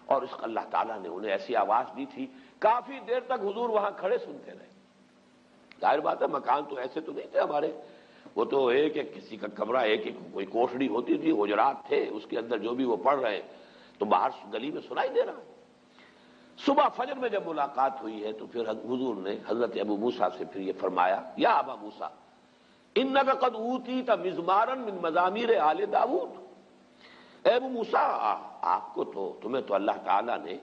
اور اس اللہ تعالیٰ نے انہیں ایسی آواز دی تھی کافی دیر تک حضور وہاں کھڑے سنتے رہے۔ ظاہر بات ہے مکان تو ایسے تو نہیں تھے ہمارے، وہ تو ایک ایک کسی کا کمرہ، ایک ایک کوئی کوٹھڑی ہوتی تھی، حجرات تھے، اس کے اندر جو بھی وہ پڑھ رہے تو باہر گلی میں سنائی دے رہا ہے۔ صبح فجر میں جب ملاقات ہوئی ہے تو پھر حضور نے حضرت ابو موسیٰ سے پھر یہ فرمایا، یا ابا موسیٰ انک قد اوتیت مزمارا من مزامیر آل داؤد، اے ابو موسیٰ آپ کو تو تمہیں تو اللہ تعالیٰ نے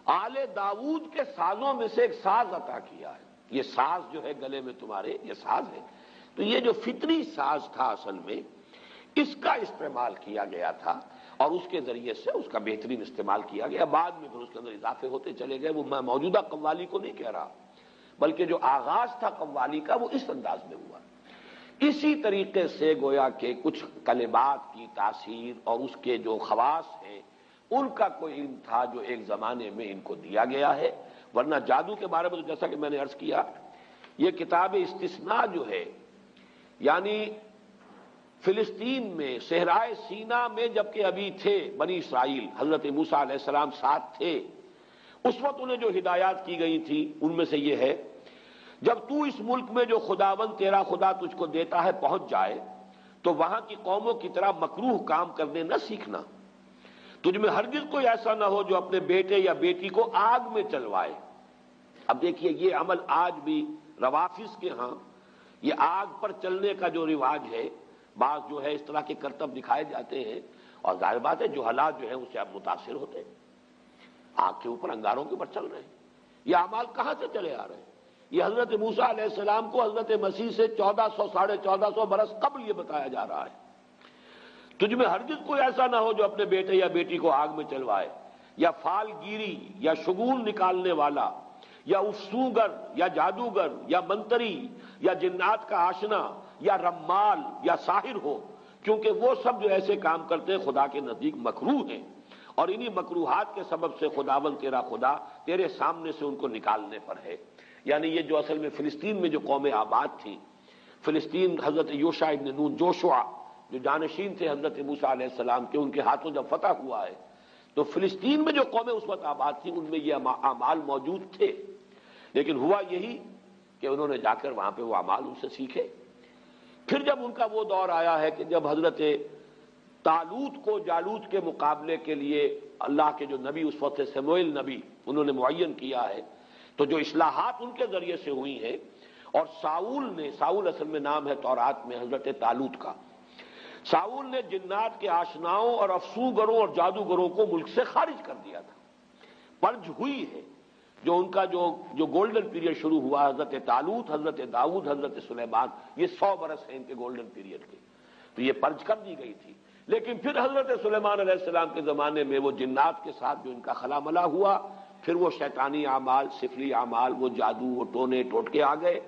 آل داؤد کے سازوں میں سے ایک ساز عطا کیا ہے، یہ ساز جو ہے گلے میں تمہارے یہ ساز ہے، تو یہ جو فطری ساز تھا اصل میں اس کا استعمال کیا گیا تھا، اور اس کے ذریعے سے اس کا بہترین استعمال کیا گیا، بعد میں پھر اس کے اندر اضافے ہوتے چلے گئے۔ وہ میں موجودہ قوالی کو نہیں کہہ رہا، بلکہ جو آغاز تھا قوالی کا وہ اس انداز میں ہوا۔ اسی طریقے سے گویا کہ کچھ کلمات کی تاثیر اور اس کے جو خواص ہیں ان کا کوئی علم تھا جو ایک زمانے میں ان کو دیا گیا ہے، ورنہ جادو کے بارے میں تو جیسا کہ میں نے عرض کیا، یہ کتاب استثناء جو ہے، یعنی فلسطین میں صحرائے سینا میں جبکہ ابھی تھے بنی اسرائیل، حضرت موسیٰ علیہ السلام ساتھ تھے، اس وقت انہیں جو ہدایات کی گئی تھی ان میں سے یہ ہے، جب تو اس ملک میں جو خداوند تیرا خدا تجھ کو دیتا ہے پہنچ جائے تو وہاں کی قوموں کی طرح مکروہ کام کرنے نہ سیکھنا، تجھ میں ہرگز کوئی ایسا نہ ہو جو اپنے بیٹے یا بیٹی کو آگ میں چلوائے۔ اب دیکھیے یہ عمل آج بھی روافظ کے ہاں یہ آگ پر چلنے کا جو رواج ہے، بعض جو ہے اس طرح کے کرتب دکھائے جاتے ہیں، اور ظاہر بات ہے جو حالات جو ہیں اس سے آپ متاثر ہوتے ہیں، آگ کے اوپر انگاروں کے اوپر چل رہے ہیں، یہ اعمال کہاں سے چلے آ رہے ہیں؟ یہ حضرت موسیٰ علیہ السلام کو حضرت مسیح سے 1400 برس قبل یہ بتایا جا رہا ہے، تجھ میں ہرگز کوئی ایسا نہ ہو جو اپنے بیٹے یا بیٹی کو آگ میں چلوائے، یا فال گیری یا شگون نکالنے والا یا افسونگر یا جادوگر یا منتری یا جنات کا آشنا یا رمال یا ساحر ہو، کیونکہ وہ سب جو ایسے کام کرتے ہیں خدا کے نزدیک مکروہ ہیں، اور انہی مکروہات کے سبب سے خداوند تیرا خدا تیرے سامنے سے ان کو نکالنے پر ہے۔ یعنی یہ جو اصل میں فلسطین میں جو قوم آباد تھی، فلسطین حضرت یوشع ابن نون جوشع جو جانشین تھے حضرت موسیٰ علیہ السلام کے، ان کے ہاتھوں جب فتح ہوا ہے تو فلسطین میں جو قومیں اس وقت آباد تھیں ان میں یہ اعمال موجود تھے، لیکن ہوا یہی کہ انہوں نے جا کر وہاں پہ وہ اعمال ان سے سیکھے۔ پھر جب ان کا وہ دور آیا ہے کہ جب حضرت طالوت کو جالوت کے مقابلے کے لیے اللہ کے جو نبی اس وقت سموئیل نبی انہوں نے معین کیا ہے، تو جو اصلاحات ان کے ذریعے سے ہوئی ہیں، اور ساؤل اصل میں نام ہے تورات میں حضرت طالوت کا، ساؤل نے جنات کے آشناؤں اور افسوگروں اور جادوگروں کو ملک سے خارج کر دیا تھا، پرج ہوئی ہے۔ جو ان کا جو گولڈن پیریڈ شروع ہوا حضرت طالوت، حضرت داؤد، حضرت سلیمان، یہ 100 برس ہیں ان کے گولڈن پیریڈ کے، تو یہ پرج کر دی گئی تھی۔ لیکن پھر حضرت سلیمان علیہ السلام کے زمانے میں وہ جنات کے ساتھ جو ان کا خلا ملا ہوا، پھر وہ شیطانی اعمال، سفلی اعمال، وہ جادو، وہ ٹونے ٹوٹکے آ گئے،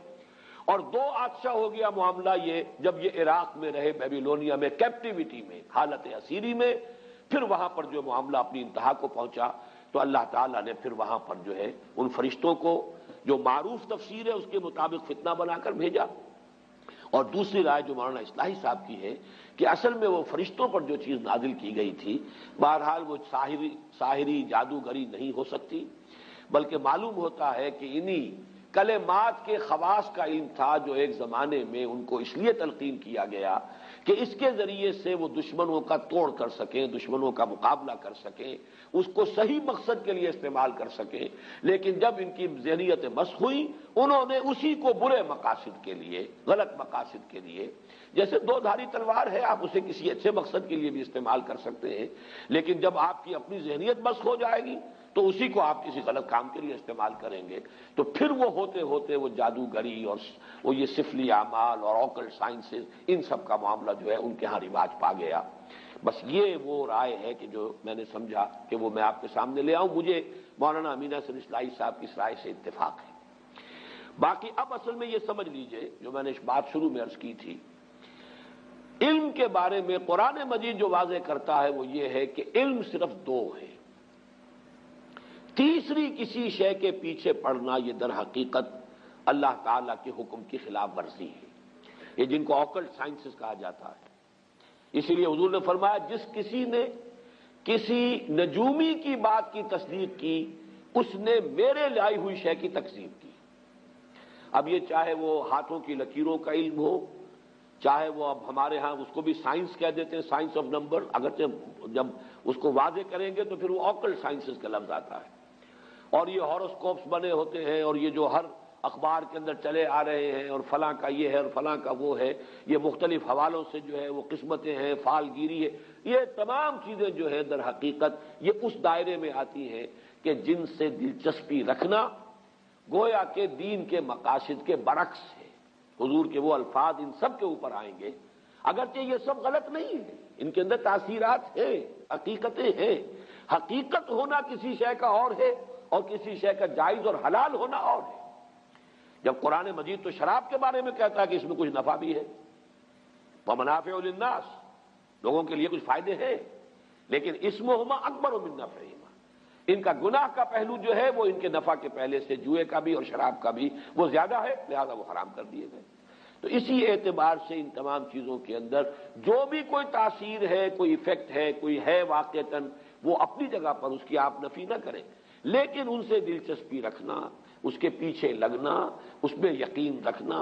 اور 2 عطشہ ہو گیا معاملہ یہ جب یہ عراق میں رہے، بیبیلونیا میں کیپٹیوٹی میں، حالت اسیری میں، پھر وہاں پر جو معاملہ اپنی انتہا کو پہنچا تو اللہ تعالیٰ نے پھر وہاں پر جو ہے ان فرشتوں کو جو معروف تفسیر ہے اس کے مطابق فتنہ بنا کر بھیجا، اور دوسری رائے جو مولانا اصلاحی صاحب کی ہے کہ اصل میں وہ فرشتوں پر جو چیز نازل کی گئی تھی، بہرحال وہ ساحری جادوگری نہیں ہو سکتی، بلکہ معلوم ہوتا ہے کہ انہی کلمات کے خواص کا علم تھا جو ایک زمانے میں ان کو اس لیے تلقین کیا گیا کہ اس کے ذریعے سے وہ دشمنوں کا توڑ کر سکیں، دشمنوں کا مقابلہ کر سکیں، اس کو صحیح مقصد کے لیے استعمال کر سکیں۔ لیکن جب ان کی ذہنیت مسخ ہوئی، انہوں نے اسی کو برے مقاصد کے لیے، غلط مقاصد کے لیے، جیسے دو دھاری تلوار ہے، آپ اسے کسی اچھے مقصد کے لیے بھی استعمال کر سکتے ہیں، لیکن جب آپ کی اپنی ذہنیت مسخ ہو جائے گی تو اسی کو آپ کسی غلط کام کے لیے استعمال کریں گے، تو پھر وہ ہوتے ہوتے وہ جادوگری اور وہ یہ سفلی اعمال اور آکلٹ سائنسز، ان سب کا معاملہ جو ہے ان کے ہاں رواج پا گیا۔ بس یہ وہ رائے ہے کہ جو میں نے سمجھا کہ وہ میں آپ کے سامنے لے آؤں۔ مجھے مولانا امین احسن اصلاحی صاحب کی اس رائے سے اتفاق ہے۔ باقی اب اصل میں یہ سمجھ لیجئے، جو میں نے اس بات شروع میں عرض کی تھی، علم کے بارے میں قرآن مجید جو واضح کرتا ہے وہ یہ ہے کہ علم صرف دو ہے، تیسری کسی شے کے پیچھے پڑنا یہ در حقیقت اللہ تعالیٰ کے حکم کی خلاف ورزی ہے، یہ جن کو آکلٹ سائنسز کہا جاتا ہے۔ اسی لیے حضور نے فرمایا جس کسی نے کسی نجومی کی بات کی تصدیق کی، اس نے میرے لائی ہوئی شے کی تکذیب کی۔ اب یہ چاہے وہ ہاتھوں کی لکیروں کا علم ہو، چاہے وہ اب ہمارے ہاں اس کو بھی سائنس کہہ دیتے ہیں، سائنس آف نمبر، اگرچہ جب اس کو واضح کریں گے تو پھر وہ آکلٹ سائنسز کا لفظ آتا ہے، اور یہ ہاروسکوپس بنے ہوتے ہیں، اور یہ جو ہر اخبار کے اندر چلے آ رہے ہیں، اور فلاں کا یہ ہے اور فلاں کا وہ ہے، یہ مختلف حوالوں سے جو ہے وہ قسمتیں ہیں، فال گیری ہے، یہ تمام چیزیں جو ہے در حقیقت یہ اس دائرے میں آتی ہیں کہ جن سے دلچسپی رکھنا گویا کہ دین کے مقاصد کے برعکس ہے۔ حضور کے وہ الفاظ ان سب کے اوپر آئیں گے، اگرچہ یہ سب غلط نہیں ہے، ان کے اندر تاثیرات ہیں، حقیقتیں ہیں۔ حقیقت ہونا کسی شے کا اور ہے، اور کسی شے کا جائز اور حلال ہونا اور ہے۔ جب قرآن مجید تو شراب کے بارے میں کہتا ہے کہ اس میں کچھ نفع بھی ہے، وَمَنَافِعُ لِلنَّاسِ، لوگوں کے لیے کچھ فائدے ہیں، لیکن اسمہما اکبر من نفعہما، ان کا گناہ کا پہلو جو ہے وہ ان کے نفع کے پہلے سے جوئے کا بھی اور شراب کا بھی وہ زیادہ ہے، لہذا وہ حرام کر دیے گئے۔ تو اسی اعتبار سے ان تمام چیزوں کے اندر جو بھی کوئی تاثیر ہے، کوئی ایفیکٹ ہے، کوئی ہے واقعتاً، وہ اپنی جگہ پر اس کی آپ نفی نہ کریں، لیکن ان سے دلچسپی رکھنا، اس کے پیچھے لگنا، اس میں یقین رکھنا،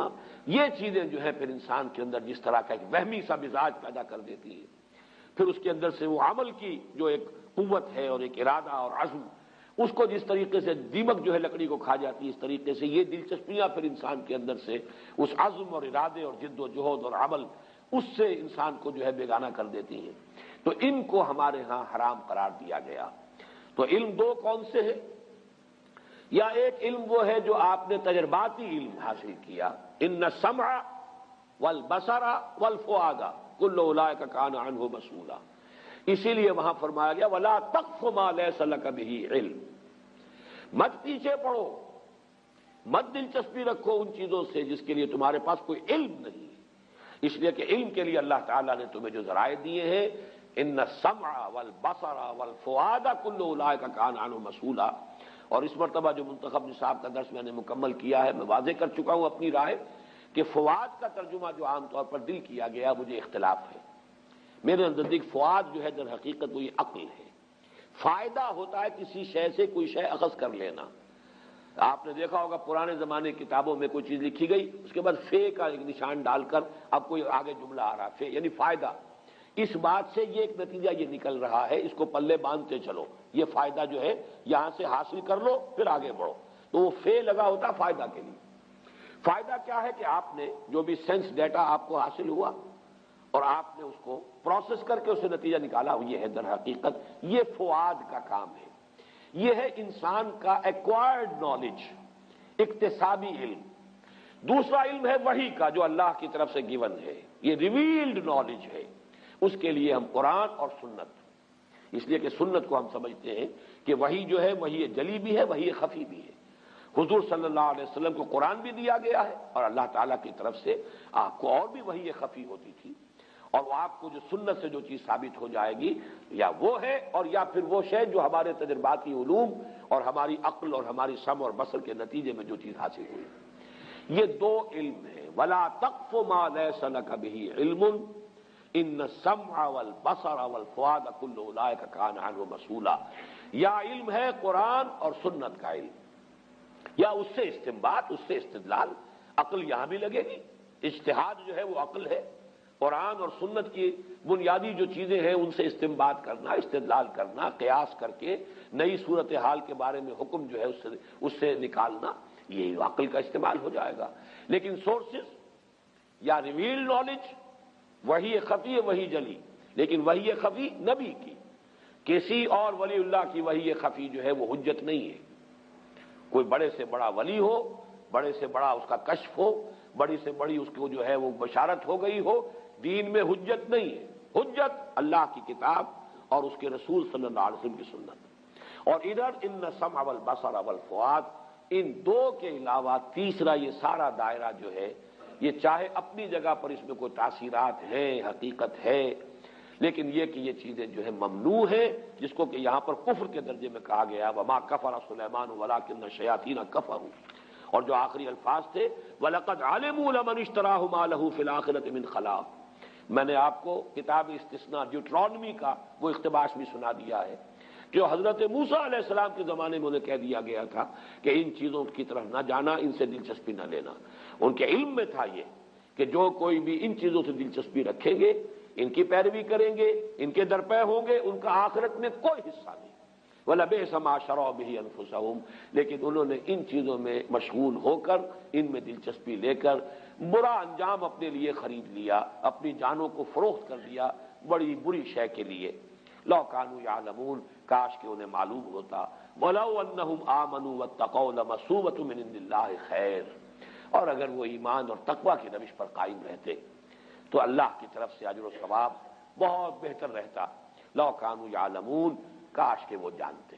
یہ چیزیں جو ہیں پھر انسان کے اندر جس طرح کا ایک وہمی سا مزاج پیدا کر دیتی ہے، پھر اس کے اندر سے وہ عمل کی جو ایک قوت ہے اور ایک ارادہ اور عزم، اس کو جس طریقے سے دیمک جو ہے لکڑی کو کھا جاتی ہے، اس طریقے سے یہ دلچسپیاں پھر انسان کے اندر سے اس عزم اور ارادے اور جد و جہد اور عمل، اس سے انسان کو جو ہے بیگانہ کر دیتی ہیں۔ تو ان کو ہمارے ہاں حرام قرار دیا گیا۔ تو علم دو کون سے ہیں؟ یا ایک علم وہ ہے جو آپ نے تجرباتی علم حاصل کیا، ان السمع والبصر والفؤاد کل اولئک کان عنہ مسئولا، اسی لیے وہاں فرمایا گیا ولا تقف ما لیس لک بہ علم، مت پیچھے پڑو، مت دلچسپی رکھو ان چیزوں سے جس کے لیے تمہارے پاس کوئی علم نہیں ہے، اس لیے کہ علم کے لیے اللہ تعالیٰ نے تمہیں جو ذرائع دیے ہیں، ان السمع والبصر والفؤاد کل اولئک کان عنہ مسئولا۔ اور اس مرتبہ جو منتخب نصاب کا درس میں نے مکمل کیا ہے، میں واضح کر چکا ہوں اپنی رائے کہ فؤاد کا ترجمہ جو عام طور پر دل کیا گیا، مجھے اختلاف ہے۔ میرے نزدیک فؤاد جو ہے در حقیقت وہ یہ عقل ہے۔ فائدہ ہوتا ہے کسی شے سے کوئی شے اخذ کر لینا۔ آپ نے دیکھا ہوگا پرانے زمانے کی کتابوں میں کوئی چیز لکھی گئی، اس کے بعد فے کا ایک نشان ڈال کر اب کوئی آگے جملہ آ رہا، فے یعنی فائدہ۔ اس بات سے یہ ایک نتیجہ یہ نکل رہا ہے، اس کو پلے باندھتے چلو، یہ فائدہ جو ہے یہاں سے حاصل کر لو پھر آگے بڑھو، تو وہ فے لگا ہوتا فائدہ کے لیے۔ فائدہ کیا ہے کہ آپ نے جو بھی سینس ڈیٹا آپ کو حاصل ہوا اور آپ نے اس کو پروسیس کر کے اسے نتیجہ نکالا، یہ ہے در حقیقت یہ فؤاد کا کام ہے۔ یہ ہے انسان کا ایکوائرڈ نالج، اکتسابی علم۔ دوسرا علم ہے وحی کا جو اللہ کی طرف سے گیون ہے، یہ ریویلڈ نالج ہے، اس کے لیے ہم قرآن اور سنت، اس لیے کہ سنت کو ہم سمجھتے ہیں کہ وحی جو ہے وحی جلی بھی ہے، وحی خفی بھی ہے۔ حضور صلی اللہ علیہ وسلم کو قرآن بھی دیا گیا ہے، اور اللہ تعالیٰ کی طرف سے آپ کو اور بھی وحی خفی ہوتی تھی، اور وہ آپ کو جو سنت سے جو چیز ثابت ہو جائے گی یا وہ ہے، اور یا پھر وہ شے جو ہمارے تجرباتی علوم اور ہماری عقل اور ہماری سمع اور بصر کے نتیجے میں جو چیز حاصل ہوئی۔ یہ دو علم ہیں، ولا تقف ما ليس لك به علم ان السمع والبصر والفؤاد كل اولئک کان عنہ مسئولا. یا علم ہے قرآن اور سنت کا علم، یا اس سے استنباط، اس سے استدلال. عقل یہاں بھی لگے گی، اجتہاد جو ہے وہ عقل ہے. قرآن اور سنت کی بنیادی جو چیزیں ہیں ان سے استنباط کرنا، استدلال کرنا، قیاس کر کے نئی صورتحال کے بارے میں حکم جو ہے اس سے نکالنا، یہ عقل کا استعمال ہو جائے گا. لیکن سورسز یا ریویل نالج، وحی خفی وحی جلی، لیکن وحی خفی نبی کی، کسی اور ولی اللہ کی وحی خفی جو ہے وہ حجت نہیں ہے. کوئی بڑے سے بڑا ولی ہو، بڑے سے بڑا اس کا کشف ہو، بڑی سے بڑی اس کو جو ہے وہ بشارت ہو گئی ہو، دین میں حجت نہیں ہے. حجت اللہ کی کتاب اور اس کے رسول صلی اللہ علیہ وسلم کی سنت. اور ادھر ان السمع والبصر والفؤاد، ان دو کے علاوہ تیسرا یہ سارا دائرہ جو ہے، یہ چاہے اپنی جگہ پر اس میں کوئی تاثیرات ہیں، حقیقت ہے، لیکن یہ کہ یہ چیزیں جو ہے ممنوع ہیں، جس کو کہ یہاں پر کفر کے درجے میں کہا گیا وما کفر سلیمان ولکن الشیاطین کفروا. اور جو آخری الفاظ تھے وَلَقَدْ عَلِمُوا لَمَنِ اشْتَرَاهُ مَا لَهُ فِي الْآخِرَةِ مِنْ خَلَاقٍ. میں نے آپ کو کتاب استثناء ڈیوٹرانومی کا وہ اقتباس بھی سنا دیا ہے، جو حضرت موسیٰ علیہ السلام کے زمانے میں انہیں کہہ دیا گیا تھا کہ ان چیزوں کی طرف نہ جانا، ان سے دلچسپی نہ لینا. ان کے علم میں تھا یہ کہ جو کوئی بھی ان چیزوں سے دلچسپی رکھیں گے، ان کی پیروی کریں گے، ان کے درپے ہوں گے، ان کا آخرت میں کوئی حصہ نہیں. وَلَبِئْسَ مَا شَرَوْا بِهِ أَنفُسَهُمْ. لیکن انہوں نے ان چیزوں میں مشغول ہو کر، ان میں دلچسپی لے کر برا انجام اپنے لیے خرید لیا، اپنی جانوں کو فروخت کر دیا بڑی بری شے کے لیے. لَوْ كَانُوا يَعْلَمُونَ. کاش کہ انہیں معلوم ہوتا. وَلَوْ أَنَّهُمْ آمَنُوا وَاتَّقَوْا لَمَثُوبَةٌ مِّنْ عِندِ اللَّهِ خَيْرٌ. اور اگر وہ ایمان اور تقوی کی روش پر قائم رہتے تو اللہ کی طرف سے اجر و ثواب بہت بہتر رہتا. لَوْ كَانُوا يَعْلَمُونَ. کاش کہ وہ جانتے.